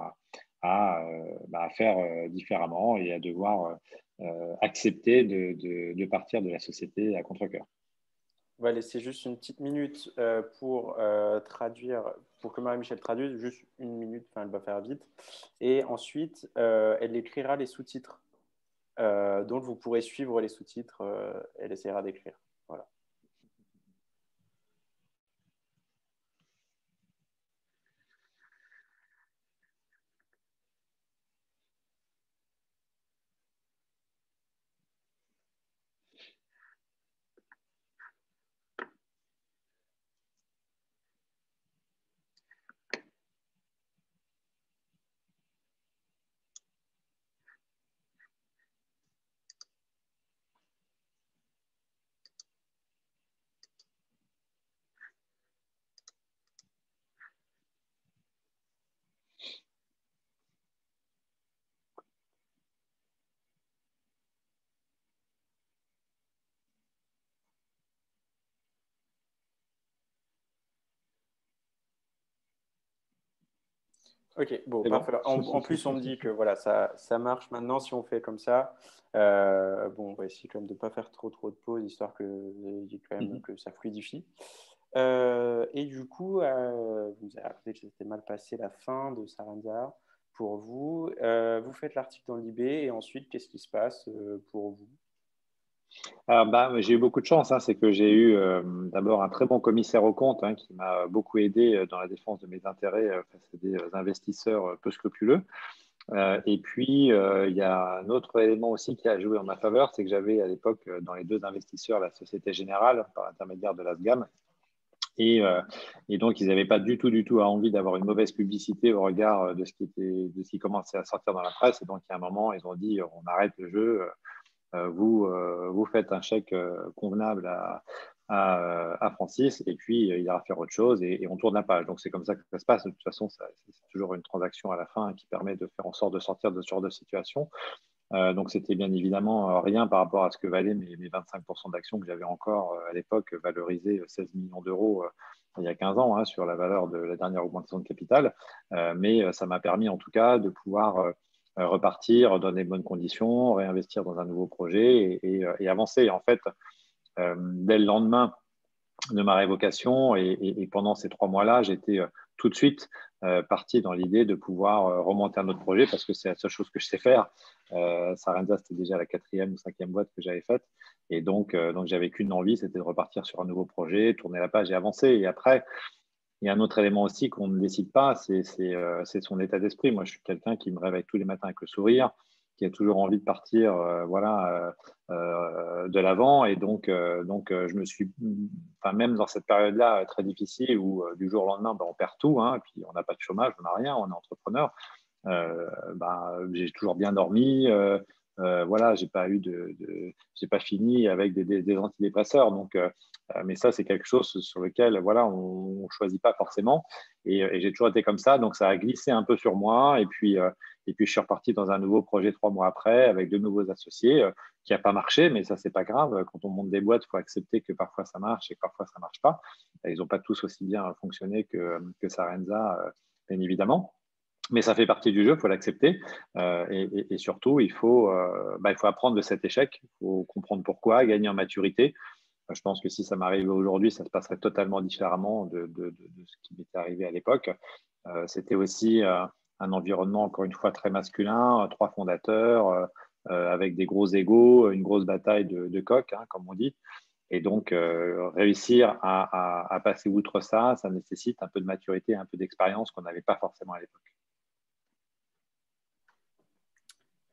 à faire différemment et à devoir accepter de partir de la société à contre-cœur. On va laisser juste une petite minute pour traduire, pour que Marie-Michel traduise, juste une minute, enfin elle va faire vite. Et ensuite, elle écrira les sous-titres. Donc vous pourrez suivre les sous-titres, elle essaiera d'écrire. Voilà. Ok, bon, parfait. En plus, on me dit que voilà, ça marche maintenant si on fait comme ça. Bon, on va essayer quand même de ne pas faire trop de pauses, histoire quand même que ça fluidifie. Et du coup, vous avez raconté que c'était mal passé la fin de Sarenza pour vous. Vous faites l'article dans l'IB et ensuite, qu'est-ce qui se passe pour vous? Alors, j'ai eu beaucoup de chance, c'est que j'ai eu d'abord un très bon commissaire aux comptes qui m'a beaucoup aidé dans la défense de mes intérêts face à des investisseurs peu scrupuleux. Et puis, il y a un autre élément aussi qui a joué en ma faveur, c'est que j'avais à l'époque dans les deux investisseurs la Société Générale par l'intermédiaire de l'ASGAM. Et donc, ils n'avaient pas du tout envie d'avoir une mauvaise publicité au regard de ce qui commençait à sortir dans la presse. Et donc, il y a un moment, ils ont dit on arrête le jeu. Vous faites un chèque convenable à Francis et puis il ira faire autre chose et on tourne la page. Donc, c'est comme ça que ça se passe. De toute façon, c'est toujours une transaction à la fin qui permet de faire en sorte de sortir de ce genre de situation. Donc, c'était bien évidemment rien par rapport à ce que valaient mes 25% d'actions que j'avais encore à l'époque valorisées 16 millions d'euros il y a 15 ans sur la valeur de la dernière augmentation de capital. Mais ça m'a permis en tout cas de pouvoir repartir dans des bonnes conditions, réinvestir dans un nouveau projet et avancer. En fait, dès le lendemain de ma révocation et pendant ces 3 mois-là, j'étais tout de suite parti dans l'idée de pouvoir remonter un autre projet parce que c'est la seule chose que je sais faire. Sarenza, c'était déjà la 4e ou 5e boîte que j'avais faite. Et donc j'avais qu'une envie, c'était de repartir sur un nouveau projet, tourner la page et avancer. Et après, il y a un autre élément aussi qu'on ne décide pas, c'est son état d'esprit. Moi, je suis quelqu'un qui me réveille tous les matins avec le sourire, qui a toujours envie de partir de l'avant. Et donc, je me suis, même dans cette période-là très difficile où du jour au lendemain, on perd tout, et puis on n'a pas de chômage, on n'a rien, on est entrepreneur. J'ai toujours bien dormi. J'ai pas fini avec des antidépresseurs. Donc, mais ça, c'est quelque chose sur lequel on choisit pas forcément. Et j'ai toujours été comme ça. Donc, ça a glissé un peu sur moi. Et puis, je suis reparti dans un nouveau projet 3 mois après avec de nouveaux associés qui n'a pas marché. Mais ça, c'est pas grave. Quand on monte des boîtes, il faut accepter que parfois ça marche et que parfois ça marche pas. Ils n'ont pas tous aussi bien fonctionné que Sarenza, bien évidemment. Mais ça fait partie du jeu, il faut l'accepter. Et surtout, il faut apprendre de cet échec. Il faut comprendre pourquoi, gagner en maturité. Je pense que si ça m'arrivait aujourd'hui, ça se passerait totalement différemment de ce qui m'était arrivé à l'époque. C'était aussi un environnement, encore une fois, très masculin, 3 fondateurs, avec des gros égos, une grosse bataille de coq, comme on dit. Et donc, réussir à passer outre ça, ça nécessite un peu de maturité, un peu d'expérience qu'on n'avait pas forcément à l'époque.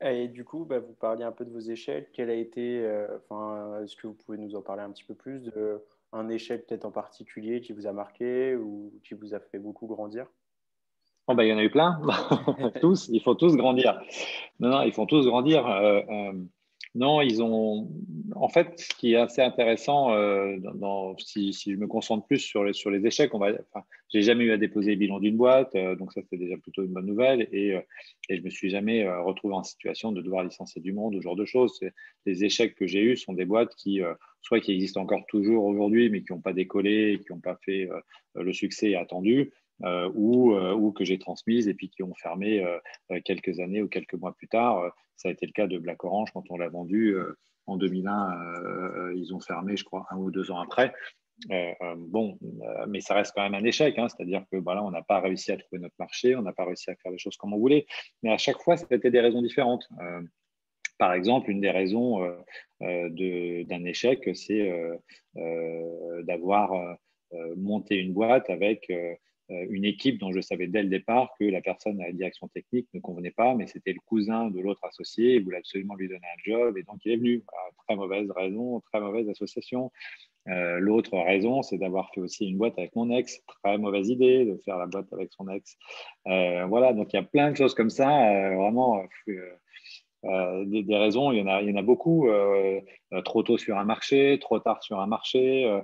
Et du coup, vous parliez un peu de vos échecs. Quel a été, est-ce que vous pouvez nous en parler un petit peu plus d'un échec peut-être en particulier qui vous a marqué ou qui vous a fait beaucoup grandir? Il y en a eu plein. Tous, il faut tous grandir. Non, ils font tous grandir. Non, ils ont. En fait, ce qui est assez intéressant, si je me concentre plus sur les échecs, enfin, j'ai jamais eu à déposer le bilan d'une boîte, donc ça c'est déjà plutôt une bonne nouvelle. Et je me suis jamais retrouvé en situation de devoir licencier du monde, ce genre de choses. Les échecs que j'ai eus sont des boîtes soit qui existent encore toujours aujourd'hui, mais qui n'ont pas décollé, et qui n'ont pas fait le succès attendu. Ou que j'ai transmises et puis qui ont fermé quelques années ou quelques mois plus tard. Ça a été le cas de Black Orange quand on l'a vendu en 2001. Ils ont fermé, je crois, 1 ou 2 ans après. Mais ça reste quand même un échec, hein, c'est-à-dire que voilà, on n'a pas réussi à trouver notre marché, on n'a pas réussi à faire les choses comme on voulait. Mais à chaque fois, c'était des raisons différentes. Par exemple, une des raisons d'un échec, c'est d'avoir monté une boîte avec une équipe dont je savais dès le départ que la personne à la direction technique ne convenait pas, mais c'était le cousin de l'autre associé, il voulait absolument lui donner un job, et donc il est venu. Voilà, très mauvaise raison, très mauvaise association. L'autre raison, c'est d'avoir fait aussi une boîte avec mon ex. Très mauvaise idée de faire la boîte avec son ex. Voilà, donc il y a plein de choses comme ça, vraiment. Des raisons, il y en a beaucoup. Trop tôt sur un marché, trop tard sur un marché,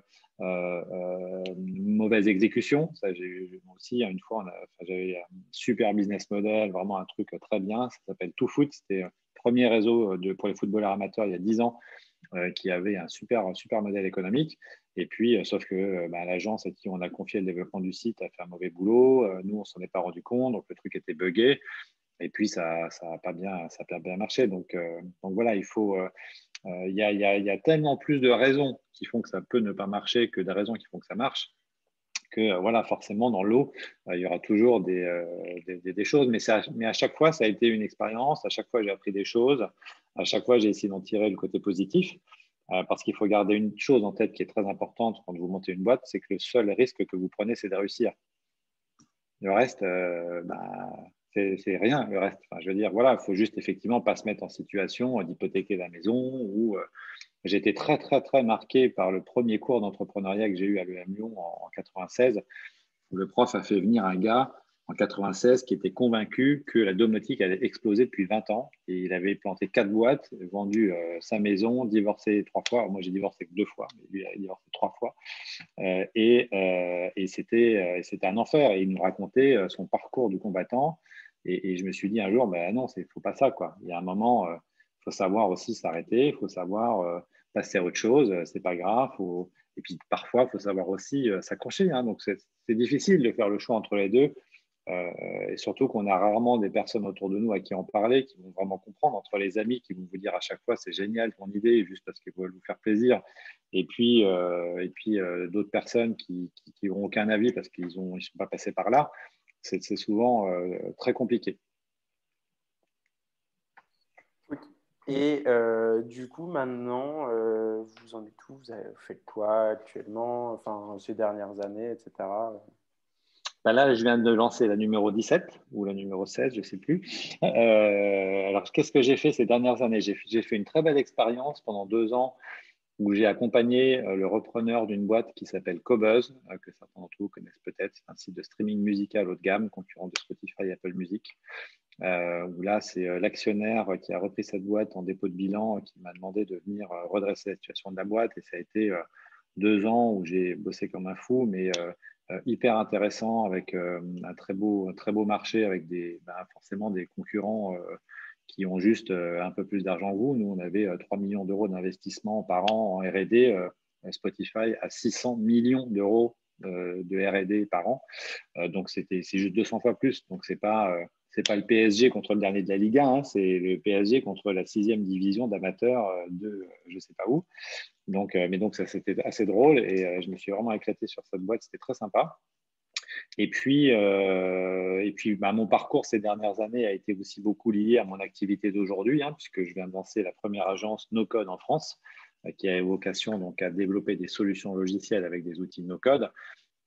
mauvaise exécution. Ça, j'ai aussi, une fois, j'avais un super business model, vraiment un truc très bien. Ça s'appelle ToFoot. C'était le premier réseau pour les footballeurs amateurs il y a 10 ans qui avait un super modèle économique. Et puis, sauf que l'agence à qui on a confié le développement du site a fait un mauvais boulot. Nous, on ne s'en est pas rendu compte. Donc, le truc était buggé. Et puis, ça n'a pas bien marché. Donc voilà, il y a tellement plus de raisons qui font que ça peut ne pas marcher que des raisons qui font que ça marche. Que voilà, forcément, dans l'eau, il y aura toujours des choses. Mais à chaque fois, ça a été une expérience. À chaque fois, j'ai appris des choses. À chaque fois, j'ai essayé d'en tirer le côté positif. Parce qu'il faut garder une chose en tête qui est très importante quand vous montez une boîte, c'est que le seul risque que vous prenez, c'est de réussir. Le reste, c'est rien. Le reste, enfin, je veux dire, voilà, il faut juste effectivement pas se mettre en situation d'hypothéquer la maison. Ou j'ai été très, très, très marqué par le premier cours d'entrepreneuriat que j'ai eu à l'EM Lyon en 96. Où le prof a fait venir un gars en 96 qui était convaincu que la domotique allait exploser depuis 20 ans. Et il avait planté 4 boîtes, vendu sa maison, divorcé 3 fois. Moi, j'ai divorcé que 2 fois, mais lui, il a divorcé 3 fois. Et c'était un enfer. Et il nous racontait son parcours du combattant. Et je me suis dit un jour, non, il ne faut pas ça, quoi. Il y a un moment, il faut savoir aussi s'arrêter, il faut savoir passer à autre chose, c'est pas grave. Et puis parfois, il faut savoir aussi s'accrocher. Hein. Donc c'est difficile de faire le choix entre les deux. Et surtout qu'on a rarement des personnes autour de nous à qui en parler, qui vont vraiment comprendre, entre les amis qui vont vous dire à chaque fois c'est génial ton idée, juste parce qu'ils veulent vous faire plaisir, et puis d'autres personnes qui n'ont aucun avis parce qu'ils ne sont pas passés par là. C'est souvent très compliqué. Et du coup, maintenant, vous en êtes où? Vous avez fait quoi actuellement, enfin, ces dernières années, etc. Là, je viens de lancer la numéro 17 ou la numéro 16, je ne sais plus. Alors, qu'est-ce que j'ai fait ces dernières années? J'ai fait une très belle expérience pendant 2 ans où j'ai accompagné le repreneur d'une boîte qui s'appelle Cobuzz, que certains d'entre vous connaissent peut-être. C'est un site de streaming musical haut de gamme, concurrent de Spotify et Apple Music. Où là, c'est l'actionnaire qui a repris cette boîte en dépôt de bilan qui m'a demandé de venir redresser la situation de la boîte. Et ça a été 2 ans où j'ai bossé comme un fou, mais hyper intéressant, avec un très beau marché, avec forcément des concurrents qui ont juste un peu plus d'argent que vous. Nous, on avait 3 millions d'euros d'investissement par an en R&D. Spotify a 600 millions d'euros de R&D par an. Donc, c'est juste 200 fois plus. Donc, c'est pas le PSG contre le dernier de la Liga, hein, c'est le PSG contre la 6e division d'amateurs de je ne sais pas où. Mais donc, ça, c'était assez drôle et je me suis vraiment éclaté sur cette boîte. C'était très sympa. Et puis mon parcours ces dernières années a été aussi beaucoup lié à mon activité d'aujourd'hui, hein, puisque je viens de lancer la première agence no-code en France, qui a vocation donc à développer des solutions logicielles avec des outils no-code.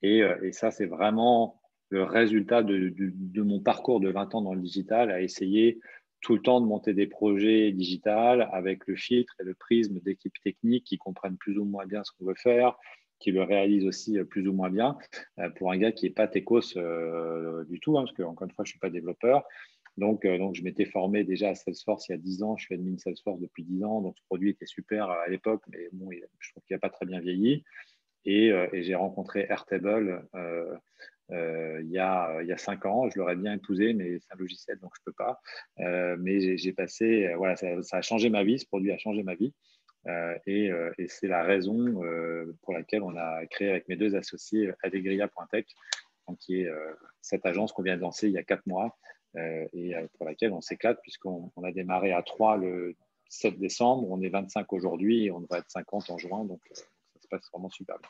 Et ça, c'est vraiment le résultat de mon parcours de 20 ans dans le digital, à essayer tout le temps de monter des projets digitales avec le filtre et le prisme d'équipes techniques qui comprennent plus ou moins bien ce qu'on veut faire, qui le réalisent aussi plus ou moins bien, pour un gars qui n'est pas techos du tout, hein, parce que, encore une fois, je ne suis pas développeur. Donc, je m'étais formé déjà à Salesforce il y a 10 ans. Je suis admin Salesforce depuis 10 ans. Donc, ce produit était super à l'époque, mais bon, je trouve qu'il n'a pas très bien vieilli. Et j'ai rencontré Airtable il y a 5 ans. Je l'aurais bien épousé, mais c'est un logiciel, donc je ne peux pas. Mais j'ai passé, voilà, ça a changé ma vie. Ce produit a changé ma vie. Et c'est la raison pour laquelle on a créé avec mes 2 associés Allegria.tech, qui est cette agence qu'on vient de lancer il y a 4 mois et pour laquelle on s'éclate puisqu'on a démarré à 3 le 7 décembre, on est 25 aujourd'hui et on devrait être 50 en juin, donc ça se passe vraiment super bien.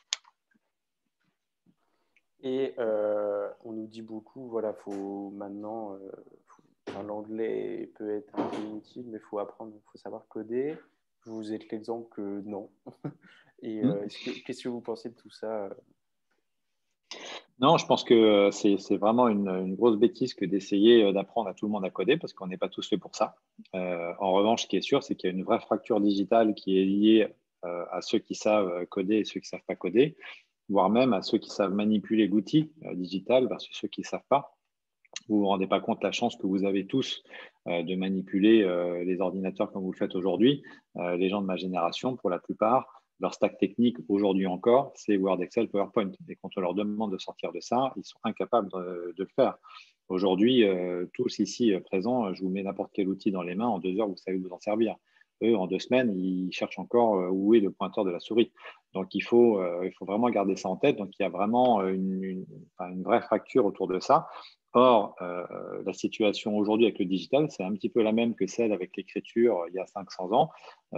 Et on nous dit beaucoup, voilà, faut maintenant, l'anglais peut être un peu inutile, mais il faut apprendre, il faut savoir coder. Vous êtes l'exemple que non. Et qu'est-ce que vous pensez de tout ça? Non, je pense que c'est vraiment une grosse bêtise que d'essayer d'apprendre à tout le monde à coder parce qu'on n'est pas tous faits pour ça. En revanche, ce qui est sûr, c'est qu'il y a une vraie fracture digitale qui est liée à ceux qui savent coder et ceux qui ne savent pas coder, voire même à ceux qui savent manipuler l'outil digital versus ceux qui ne savent pas. Vous ne vous rendez pas compte la chance que vous avez tous de manipuler les ordinateurs comme vous le faites aujourd'hui. Les gens de ma génération, pour la plupart, leur stack technique aujourd'hui encore, c'est Word, Excel, PowerPoint. Et quand on leur demande de sortir de ça, ils sont incapables de le faire. Aujourd'hui, tous ici présents, je vous mets n'importe quel outil dans les mains, en 2 heures, vous savez vous en servir. Eux, en 2 semaines, ils cherchent encore où est le pointeur de la souris. Donc, il faut vraiment garder ça en tête. Donc, il y a vraiment une vraie fracture autour de ça. Or, la situation aujourd'hui avec le digital, c'est un petit peu la même que celle avec l'écriture il y a 500 ans.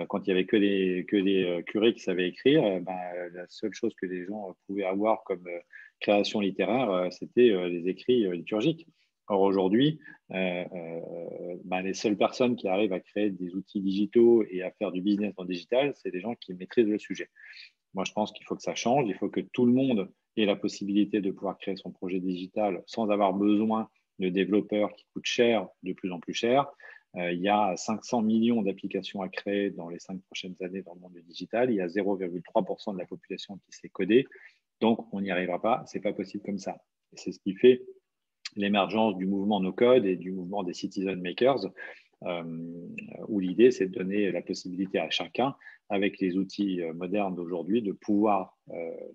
Quand il n'y avait que des curés qui savaient écrire, la seule chose que les gens pouvaient avoir comme création littéraire, c'était les écrits liturgiques. Or, aujourd'hui, les seules personnes qui arrivent à créer des outils digitaux et à faire du business en digital, c'est des gens qui maîtrisent le sujet. Moi, je pense qu'il faut que ça change. Il faut que tout le monde ait la possibilité de pouvoir créer son projet digital sans avoir besoin de développeurs qui coûtent cher, de plus en plus cher. Il y a 500 millions d'applications à créer dans les 5 prochaines années dans le monde du digital. Il y a 0,3% de la population qui sait coder. Donc, on n'y arrivera pas. Ce n'est pas possible comme ça. Et c'est ce qui fait l'émergence du mouvement no-code et du mouvement des citizen makers, où l'idée, c'est de donner la possibilité à chacun, avec les outils modernes d'aujourd'hui, de pouvoir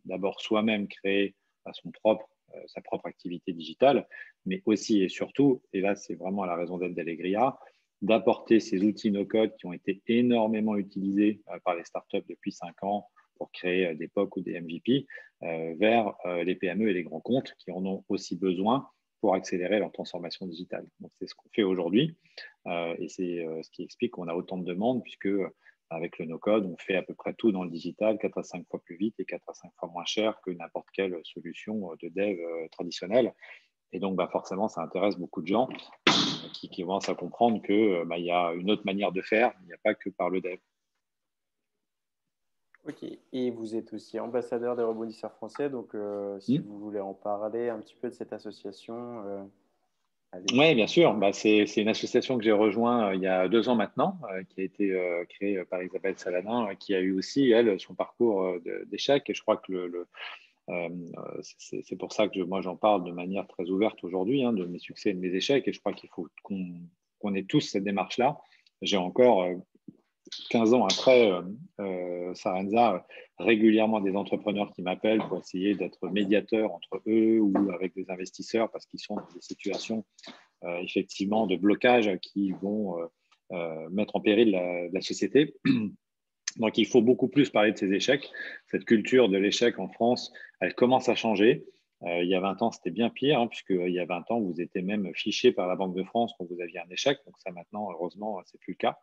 d'abord soi-même créer sa propre activité digitale, mais aussi et surtout, et là, c'est vraiment la raison d'être d'Allegria, d'apporter ces outils no-code qui ont été énormément utilisés par les startups depuis 5 ans pour créer des POC ou des MVP vers les PME et les grands comptes qui en ont aussi besoin pour accélérer leur transformation digitale. Donc, c'est ce qu'on fait aujourd'hui et c'est ce qui explique qu'on a autant de demandes puisque avec le no-code, on fait à peu près tout dans le digital 4 à 5 fois plus vite et 4 à 5 fois moins cher que n'importe quelle solution de dev traditionnelle. Et donc, forcément, ça intéresse beaucoup de gens qui commencent à comprendre qu'il y a une autre manière de faire, il n'y a pas que par le dev. Ok, et vous êtes aussi ambassadeur des rebondisseurs français, donc si vous voulez en parler un petit peu de cette association, oui, bien sûr. C'est une association que j'ai rejointe il y a 2 ans maintenant, qui a été créée par Isabelle Saladin, qui a eu aussi, elle, son parcours d'échec. Et je crois que c'est pour ça que moi, j'en parle de manière très ouverte aujourd'hui, de mes succès et de mes échecs. Et je crois qu'il faut qu'on ait tous cette démarche-là. J'ai encore 15 ans après Sarenza, régulièrement des entrepreneurs qui m'appellent pour essayer d'être médiateur entre eux ou avec des investisseurs parce qu'ils sont dans des situations effectivement de blocage qui vont mettre en péril la société. Donc, il faut beaucoup plus parler de ces échecs. Cette culture de l'échec en France, elle commence à changer. Il y a 20 ans, c'était bien pire, puisqu'il y a 20 ans, vous étiez même fiché par la Banque de France quand vous aviez un échec. Donc, ça, maintenant, heureusement, ce n'est plus le cas.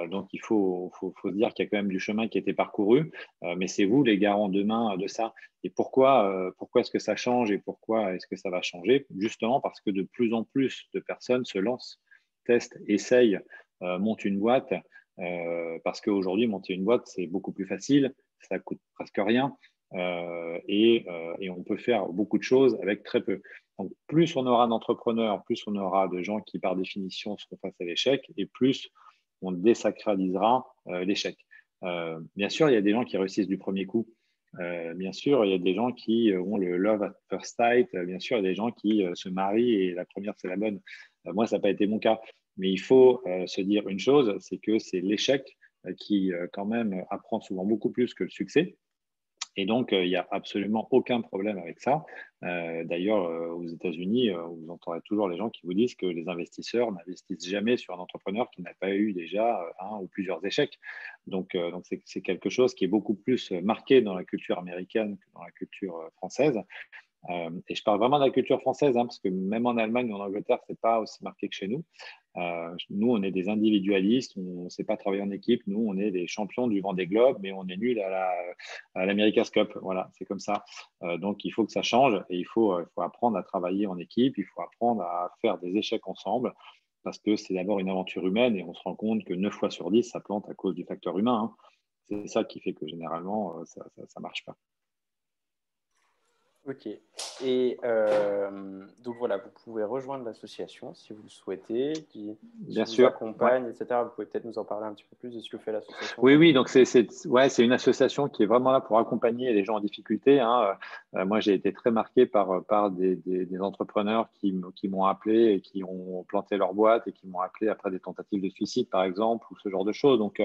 Donc, il faut se dire qu'il y a quand même du chemin qui a été parcouru. Mais c'est vous les garants demain de ça. Et pourquoi est-ce que ça change et pourquoi est-ce que ça va changer? Justement parce que de plus en plus de personnes se lancent, testent, essayent, montent une boîte. Parce qu'aujourd'hui, monter une boîte, c'est beaucoup plus facile, ça coûte presque rien et on peut faire beaucoup de choses avec très peu. Donc, plus on aura d'entrepreneurs, plus on aura de gens qui, par définition, seront face à l'échec et plus on désacralisera l'échec. Bien sûr, il y a des gens qui réussissent du premier coup. Bien sûr, il y a des gens qui ont le love at first sight. Bien sûr, il y a des gens qui se marient et la première, c'est la bonne. Moi, ça n'a pas été mon cas. Mais il faut se dire une chose, c'est que c'est l'échec qui, quand même, apprend souvent beaucoup plus que le succès. Et donc, il n'y a absolument aucun problème avec ça. D'ailleurs, aux États-Unis, vous entendrez toujours les gens qui vous disent que les investisseurs n'investissent jamais sur un entrepreneur qui n'a pas eu déjà un ou plusieurs échecs. Donc c'est quelque chose qui est beaucoup plus marqué dans la culture américaine que dans la culture française. Et je parle vraiment de la culture française, parce que même en Allemagne ou en Angleterre, ce n'est pas aussi marqué que chez nous. Nous, on est des individualistes, on ne sait pas travailler en équipe. Nous, on est des champions du Vendée Globe, mais on est nuls à l'America's Cup. Voilà, c'est comme ça. Donc, il faut que ça change et il faut apprendre à travailler en équipe. Il faut apprendre à faire des échecs ensemble parce que c'est d'abord une aventure humaine et on se rend compte que 9 fois sur 10, ça plante à cause du facteur humain. C'est ça qui fait que généralement, ça ne marche pas. Ok. Et donc voilà, vous pouvez rejoindre l'association si vous le souhaitez, qui Bien vous sûr, accompagne, etc. Vous pouvez peut-être nous en parler un petit peu plus de ce que fait l'association. Oui, donc c'est une association qui est vraiment là pour accompagner les gens en difficulté. Moi, j'ai été très marqué par des entrepreneurs qui m'ont appelé et qui ont planté leur boîte et qui m'ont appelé après des tentatives de suicide, par exemple, ou ce genre de choses. Donc,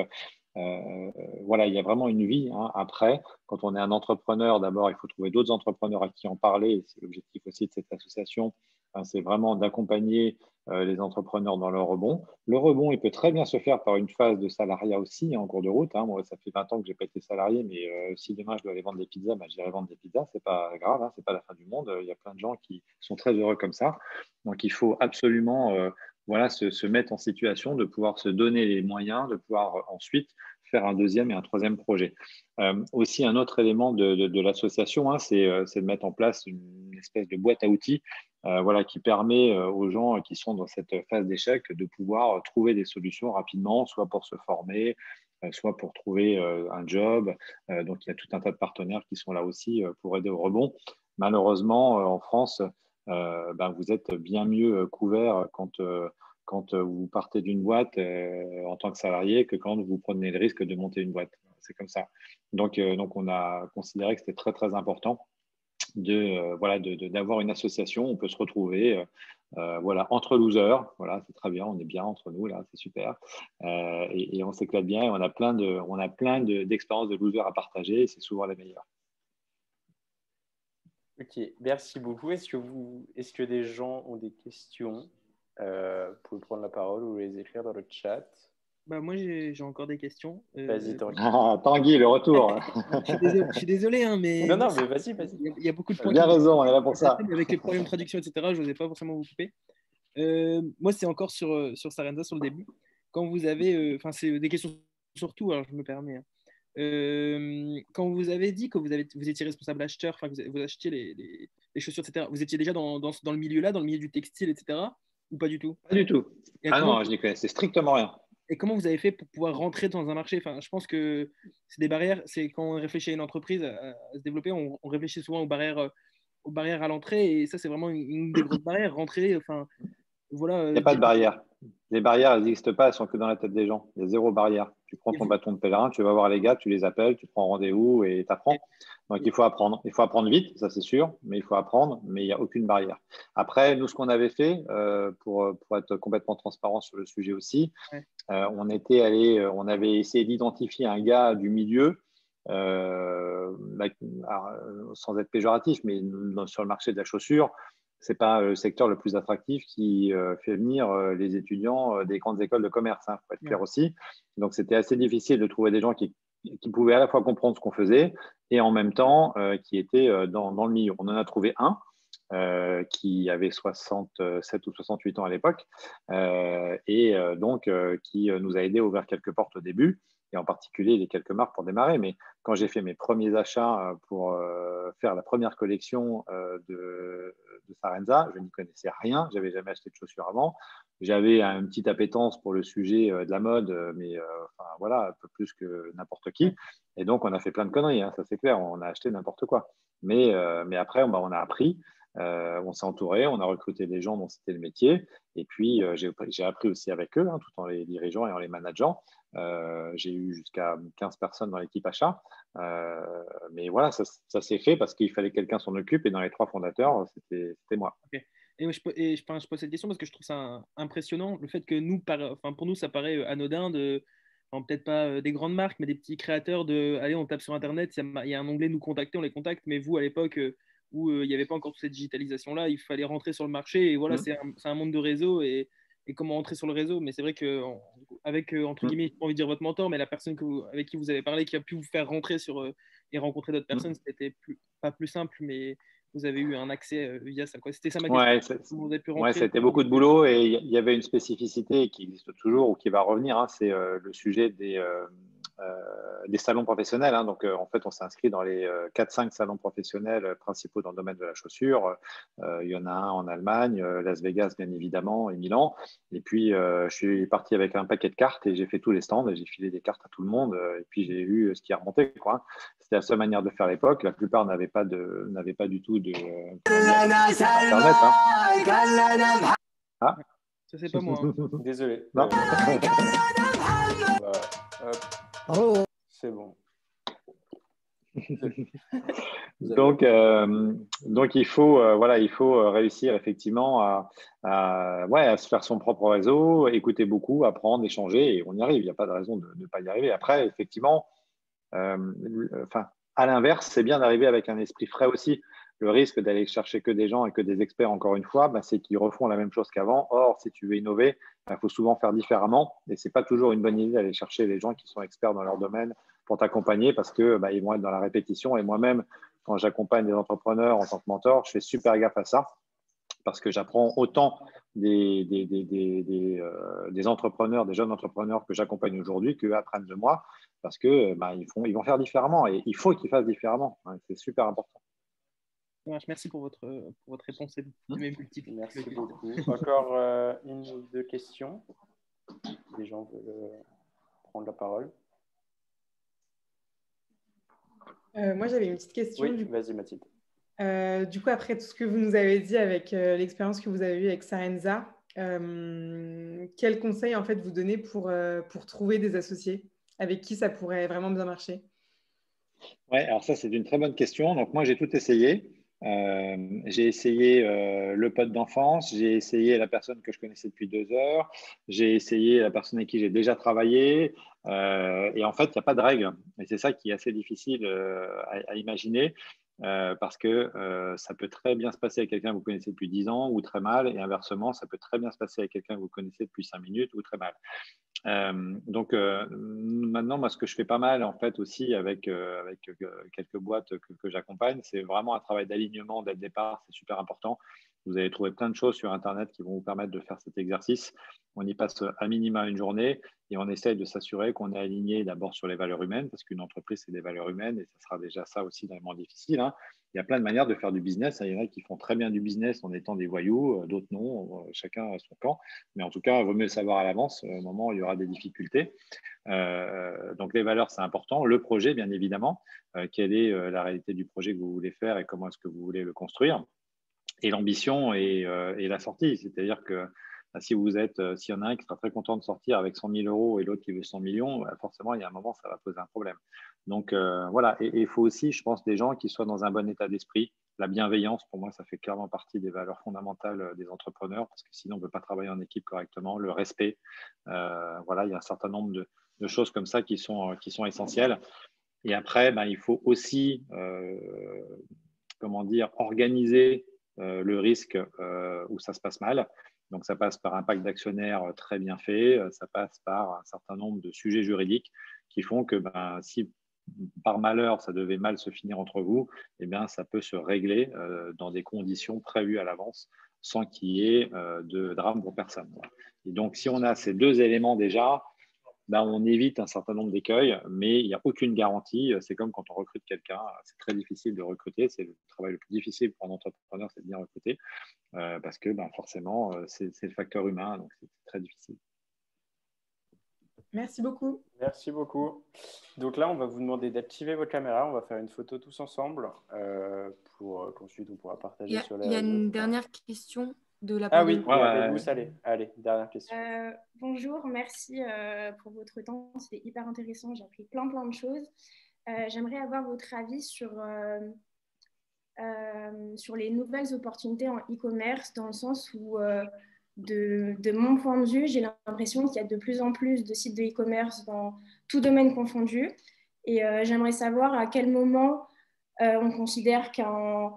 voilà, il y a vraiment une vie après. Quand on est un entrepreneur, d'abord, il faut trouver d'autres entrepreneurs à qui en parler. C'est l'objectif aussi de cette association. C'est vraiment d'accompagner les entrepreneurs dans leur rebond. Le rebond, il peut très bien se faire par une phase de salariat aussi en cours de route. Moi, ça fait 20 ans que je n'ai pas été salarié, mais si demain je dois aller vendre des pizzas, j'irai vendre des pizzas. Ce n'est pas grave, ce n'est pas la fin du monde. Il y a plein de gens qui sont très heureux comme ça. Donc, il faut absolument se mettre en situation de pouvoir se donner les moyens, de pouvoir ensuite faire un deuxième et un troisième projet. Aussi, un autre élément de l'association, c'est de mettre en place une espèce de boîte à outils qui permet aux gens qui sont dans cette phase d'échec de pouvoir trouver des solutions rapidement, soit pour se former, soit pour trouver un job. Donc, il y a tout un tas de partenaires qui sont là aussi pour aider au rebond. Malheureusement, en France, vous êtes bien mieux couvert quand vous partez d'une boîte en tant que salarié que quand vous prenez le risque de monter une boîte. C'est comme ça. Donc, on a considéré que c'était très, très important d'avoir une association. On peut se retrouver entre losers. Voilà, c'est très bien, on est bien entre nous, là, c'est super. Et on s'éclate bien et on a plein d'expériences de losers à partager et c'est souvent les meilleures. Ok, merci beaucoup. Est-ce que des gens ont des questions? Vous pouvez prendre la parole ou les écrire dans le chat. Moi, j'ai encore des questions. Vas-y, Tanguy. Tanguy, le retour. Je suis désolé, mais non, mais vas-y. Il y a beaucoup de points. Bien raison, on est là pour ça. Avec les problèmes de traduction, etc., je n'osais pas forcément vous couper. Moi, c'est encore sur Sarenza, sur le début. Quand vous avez, c'est des questions sur tout, alors je me permets. Quand vous avez dit que vous étiez responsable acheteur, vous achetiez les chaussures, etc., vous étiez déjà dans le milieu-là, dans le milieu du textile, etc., ou pas du tout? Pas du tout. Non, je n'y connaissais strictement rien. Et comment vous avez fait pour pouvoir rentrer dans un marché? Je pense que c'est des barrières. C'est quand on réfléchit à une entreprise à se développer, on réfléchit souvent aux barrières à l'entrée. Et ça, c'est vraiment une des grosses barrières. Rentrer, voilà. Il n'y a pas de barrière. Les barrières, elles n'existent pas, elles sont que dans la tête des gens. Il y a zéro barrière. Tu prends ton bâton de pèlerin, tu vas voir les gars, tu les appelles, tu prends rendez-vous et tu apprends. Donc, il faut apprendre. Il faut apprendre vite, ça c'est sûr, mais il faut apprendre, mais il n'y a aucune barrière. Après, nous, ce qu'on avait fait, pour être complètement transparent sur le sujet aussi, on avait essayé d'identifier un gars du milieu, sans être péjoratif, mais sur le marché de la chaussure, ce n'est pas le secteur le plus attractif qui fait venir les étudiants des grandes écoles de commerce, il faut être clair aussi. Donc, c'était assez difficile de trouver des gens qui pouvaient à la fois comprendre ce qu'on faisait et en même temps qui étaient dans le milieu. On en a trouvé un qui avait 67 ou 68 ans à l'époque qui nous a aidés à ouvrir quelques portes au début et en particulier les quelques marques pour démarrer. Mais quand j'ai fait mes premiers achats pour faire la première collection de Sarenza, je n'y connaissais rien, je n'avais jamais acheté de chaussures avant. J'avais une petite appétence pour le sujet de la mode, mais un peu plus que n'importe qui. Et donc, on a fait plein de conneries, ça c'est clair, on a acheté n'importe quoi. Mais après, on a appris. On s'est entouré, on a recruté des gens dont c'était le métier. Et puis, j'ai appris aussi avec eux, tout en les dirigeant et en les manageant. J'ai eu jusqu'à 15 personnes dans l'équipe achat. Mais voilà, ça s'est fait parce qu'il fallait que quelqu'un s'en occupe. Et dans les 3 fondateurs, c'était moi. Okay. Et je pose cette question parce que je trouve ça impressionnant, le fait que nous, pour nous, ça paraît anodin enfin, peut-être pas des grandes marques, mais des petits créateurs allez, on tape sur Internet, il y a un onglet nous contacter, on les contacte, mais vous, à l'époque où il n'y avait pas encore toute cette digitalisation-là, il fallait rentrer sur le marché, et voilà, c'est un monde de réseau, et comment entrer sur le réseau. Mais c'est vrai qu'avec, entre guillemets, je n'ai pas envie de dire votre mentor, mais la personne avec qui vous avez parlé, qui a pu vous faire rentrer et rencontrer d'autres personnes, c'était pas plus simple, mais vous avez eu un accès via ça, quoi. C'était ça ma question. Vous avez pu rentrer. C'était beaucoup de boulot, et il y avait une spécificité qui existe toujours ou qui va revenir, hein, c'est le sujet des salons professionnels, hein. Donc, en fait, on s'est inscrit dans les 4-5 salons professionnels principaux dans le domaine de la chaussure. Il y en a un en Allemagne, Las Vegas, bien évidemment, et Milan. Et puis, je suis parti avec un paquet de cartes et j'ai fait tous les stands et j'ai filé des cartes à tout le monde. Et puis, j'ai vu ce qui est remonté, quoi. C'était la seule manière de faire à l'époque. La plupart n'avaient pas du tout Internet, hein. Ah. Ça, c'est pas moi. Hein. Désolé. Non. C'est bon. Donc, il faut, il faut réussir effectivement à se faire son propre réseau, écouter beaucoup, apprendre, échanger, et on y arrive. Il n'y a pas de raison de ne pas y arriver. Après, effectivement, à l'inverse, c'est bien d'arriver avec un esprit frais aussi. Le risque d'aller chercher que des gens et que des experts, encore une fois, c'est qu'ils refont la même chose qu'avant. Or, si tu veux innover, il faut souvent faire différemment. Et ce n'est pas toujours une bonne idée d'aller chercher les gens qui sont experts dans leur domaine pour t'accompagner parce qu'ils vont être dans la répétition. Et moi-même, quand j'accompagne des entrepreneurs en tant que mentor, je fais super gaffe à ça parce que j'apprends autant des entrepreneurs, des jeunes entrepreneurs que j'accompagne aujourd'hui qu'eux apprennent de moi parce que ils vont faire différemment et il faut qu'ils fassent différemment. C'est super important. Merci pour votre réponse et mes multiples. Merci beaucoup. Encore une ou deux questions. Les gens veulent prendre la parole. Moi, j'avais une petite question. Oui, vas-y Mathilde. Du coup, après tout ce que vous nous avez dit avec l'expérience que vous avez eue avec Sarenza, quels conseils en fait vous donnez pour trouver des associés avec qui ça pourrait vraiment bien marcher? Ouais, alors ça, c'est une très bonne question. Donc, moi, j'ai tout essayé. J'ai essayé le pote d'enfance, j'ai essayé la personne que je connaissais depuis 2 heures, j'ai essayé la personne avec qui j'ai déjà travaillé. Et en fait, il n'y a pas de règle. Et c'est ça qui est assez difficile à imaginer. Parce que ça peut très bien se passer avec quelqu'un que vous connaissez depuis 10 ans ou très mal, et inversement, ça peut très bien se passer avec quelqu'un que vous connaissez depuis 5 minutes ou très mal. Donc maintenant, moi, ce que je fais pas mal en fait aussi avec quelques boîtes que j'accompagne, c'est vraiment un travail d'alignement dès le départ. C'est super important. Vous allez trouver plein de choses sur Internet qui vont vous permettre de faire cet exercice. On y passe à minima une journée et on essaye de s'assurer qu'on est aligné d'abord sur les valeurs humaines, parce qu'une entreprise, c'est des valeurs humaines et ça sera déjà ça aussi vraiment difficile, hein. Il y a plein de manières de faire du business. Il y en a qui font très bien du business en étant des voyous, d'autres non. Chacun a son camp. Mais en tout cas, il vaut mieux le savoir à l'avance au moment où il y aura des difficultés. Donc, les valeurs, c'est important. Le projet, bien évidemment. Quelle est la réalité du projet que vous voulez faire et comment est-ce que vous voulez le construire? Et l'ambition et la sortie. C'est-à-dire que s'il y en a un qui sera très content de sortir avec 100 000 euros et l'autre qui veut 100 millions, forcément, il y a un moment, ça va poser un problème. Donc, voilà. Et il faut aussi, je pense, des gens qui soient dans un bon état d'esprit. La bienveillance, pour moi, ça fait clairement partie des valeurs fondamentales des entrepreneurs, parce que sinon, on ne peut pas travailler en équipe correctement. Le respect, voilà, il y a un certain nombre de choses comme ça qui sont essentielles. Et après, il faut aussi, organiser le risque où ça se passe mal. Donc, ça passe par un pacte d'actionnaires très bien fait, ça passe par un certain nombre de sujets juridiques qui font que si par malheur ça devait mal se finir entre vous, eh bien, ça peut se régler dans des conditions prévues à l'avance sans qu'il y ait de drame pour personne. Et donc, si on a ces 2 éléments déjà, on évite un certain nombre d'écueils, mais il n'y a aucune garantie. C'est comme quand on recrute quelqu'un, c'est très difficile de recruter. C'est le travail le plus difficile pour un entrepreneur, c'est de bien recruter, parce que forcément, c'est le facteur humain, donc c'est très difficile. Merci beaucoup. Merci beaucoup. Donc là, on va vous demander d'activer votre caméra. On va faire une photo tous ensemble pour qu'ensuite on pourra partager sur les réseaux. Il y a une dernière question de la part de... de... Allez, dernière question. Bonjour, merci pour votre temps. C'était hyper intéressant. J'ai appris plein de choses. J'aimerais avoir votre avis sur sur les nouvelles opportunités en e-commerce, dans le sens où, de mon point de vue, j'ai l'impression qu'il y a de plus en plus de sites de e-commerce dans tout domaine confondu. Et j'aimerais savoir à quel moment on considère qu'un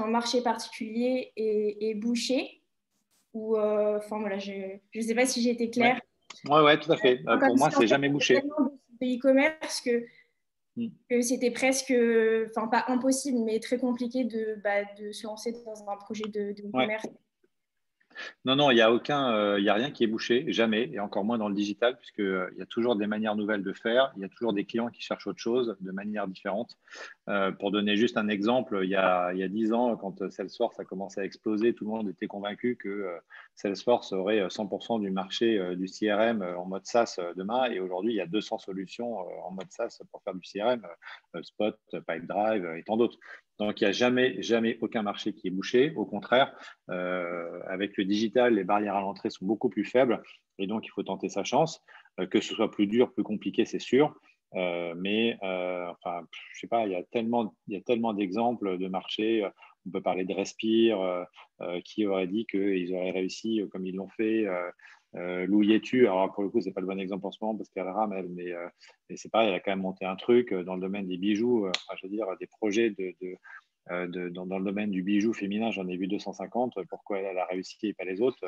marché particulier est bouché. Ou, enfin, voilà, je ne sais pas si j'ai été claire. Ouais, tout à fait. Pour moi, c'est jamais bouché. Il y a tellement de sites de e-commerce que c'était presque, enfin pas impossible, mais très compliqué de se lancer dans un projet de e-commerce. Non, il n'y a rien qui est bouché, jamais, et encore moins dans le digital, puisqu'il y a toujours des manières nouvelles de faire, il y a toujours des clients qui cherchent autre chose de manière différente. Pour donner juste un exemple, il y a 10 ans, quand Salesforce a commencé à exploser, tout le monde était convaincu que Salesforce aurait 100% du marché du CRM en mode SaaS demain, et aujourd'hui, il y a 200 solutions en mode SaaS pour faire du CRM, Spot, Pipedrive et tant d'autres. Donc, il n'y a jamais aucun marché qui est bouché. Au contraire, avec le digital, les barrières à l'entrée sont beaucoup plus faibles et donc il faut tenter sa chance. Que ce soit plus dur, plus compliqué, c'est sûr. Mais enfin, je sais pas, il y a tellement d'exemples de marchés. On peut parler de Respire, qui aurait dit qu'ils auraient réussi comme ils l'ont fait. Louis-tu, alors pour le coup, c'est pas le bon exemple en ce moment parce qu'elle rame, mais c'est pareil, elle a quand même monté un truc dans le domaine des bijoux. Enfin, je veux dire, des projets dans le domaine du bijou féminin, j'en ai vu 250. Pourquoi elle a réussi et pas les autres?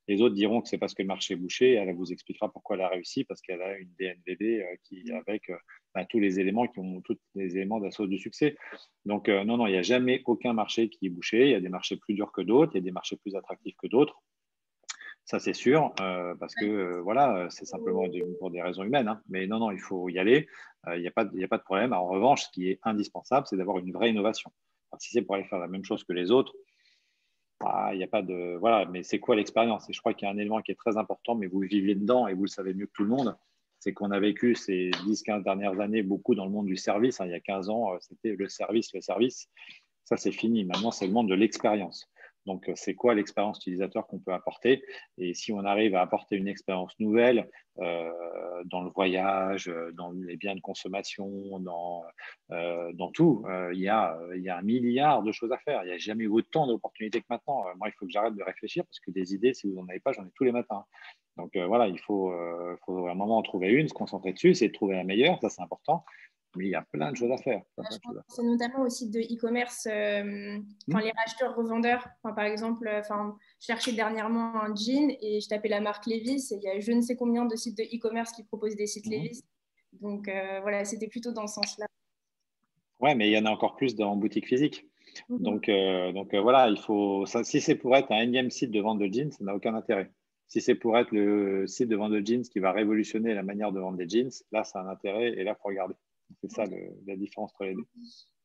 Les autres diront que c'est parce que le marché est bouché. Elle vous expliquera pourquoi elle a réussi, parce qu'elle a une DNVB avec tous les éléments tous les éléments de la sauce du succès. Donc non, il n'y a jamais aucun marché qui est bouché. Il y a des marchés plus durs que d'autres, il y a des marchés plus attractifs que d'autres. Ça, c'est sûr, parce que voilà, c'est simplement pour des raisons humaines. Hein. Mais non, il faut y aller. Il n'y a pas de problème. En revanche, ce qui est indispensable, c'est d'avoir une vraie innovation. Alors, si c'est pour aller faire la même chose que les autres, il n'y a pas de… Voilà, mais c'est quoi l'expérience? Et je crois qu'il y a un élément qui est très important, mais vous vivez dedans et vous le savez mieux que tout le monde. C'est qu'on a vécu ces 10-15 dernières années beaucoup dans le monde du service. Hein. Il y a 15 ans, c'était le service. Ça, c'est fini. Maintenant, c'est le monde de l'expérience. Donc, c'est quoi l'expérience utilisateur qu'on peut apporter? Et si on arrive à apporter une expérience nouvelle dans le voyage, dans les biens de consommation, dans tout, il y a 1 milliard de choses à faire. Il n'y a jamais eu autant d'opportunités que maintenant. Moi, il faut que j'arrête de réfléchir parce que des idées, si vous n'en avez pas, j'en ai tous les matins. Donc, voilà, il faut à un moment en trouver une, se concentrer dessus, c'est de trouver la meilleure, ça c'est important. Mais il y a plein de choses à faire. C'est notamment aussi de e-commerce, les racheteurs-revendeurs. Par exemple, je cherchais dernièrement un jean et je tapais la marque Levi's et il y a je ne sais combien de sites de e-commerce qui proposent des sites Levi's. Donc voilà, c'était plutôt dans ce sens-là. Ouais, mais il y en a encore plus en boutique physique. Donc voilà, il faut. Si c'est pour être un énième site de vente de jeans, ça n'a aucun intérêt. Si c'est pour être le site de vente de jeans qui va révolutionner la manière de vendre des jeans, là, ça a un intérêt et là, il faut regarder. C'est ça la différence entre les deux.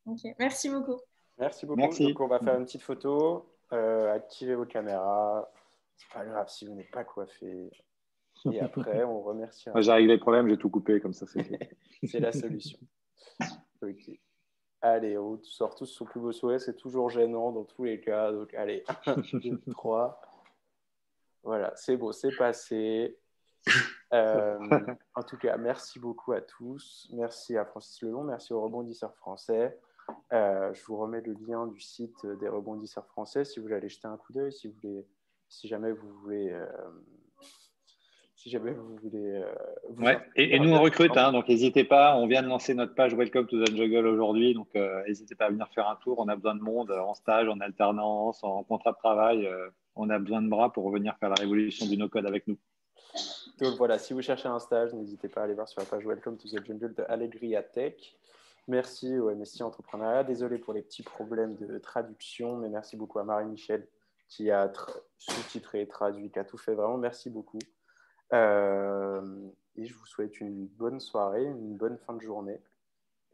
Okay. Merci beaucoup. Merci beaucoup. Merci. Donc, on va faire une petite photo. Activez vos caméras. C'est pas grave si vous n'êtes pas coiffé. Et après, on remercie. J'ai réglé les problèmes, j'ai tout coupé, comme ça, c'est c'est la solution. Ok. Allez, on sort tous son plus beau sourire. C'est toujours gênant dans tous les cas. Donc, allez, 1, 2, 3. Voilà, c'est beau, c'est passé. En tout cas, merci beaucoup à tous. Merci à Francis Lelon, merci aux rebondisseurs français. Je vous remets le lien du site des rebondisseurs français si vous voulez aller jeter un coup d'œil, si jamais vous voulez. Ouais. Et nous, on recrute, hein, donc n'hésitez pas. On vient de lancer notre page Welcome to the Jungle aujourd'hui, donc n'hésitez pas à venir faire un tour. On a besoin de monde en stage, en alternance, en contrat de travail. On a besoin de bras pour revenir faire la révolution du no-code avec nous. Donc voilà, si vous cherchez un stage, n'hésitez pas à aller voir sur la page Welcome to the Jungle de Allegria Tech. Merci au MSI Entrepreneuriat. Désolé pour les petits problèmes de traduction, mais merci beaucoup à Marie-Michel qui a sous-titré, traduit, qui a tout fait. Vraiment, merci beaucoup. Et je vous souhaite une bonne soirée, une bonne fin de journée.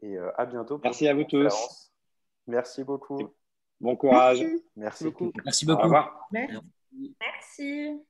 Et à bientôt. Merci à vous tous. Merci beaucoup. Bon courage. Merci beaucoup. Merci beaucoup. Au revoir. Merci. Merci.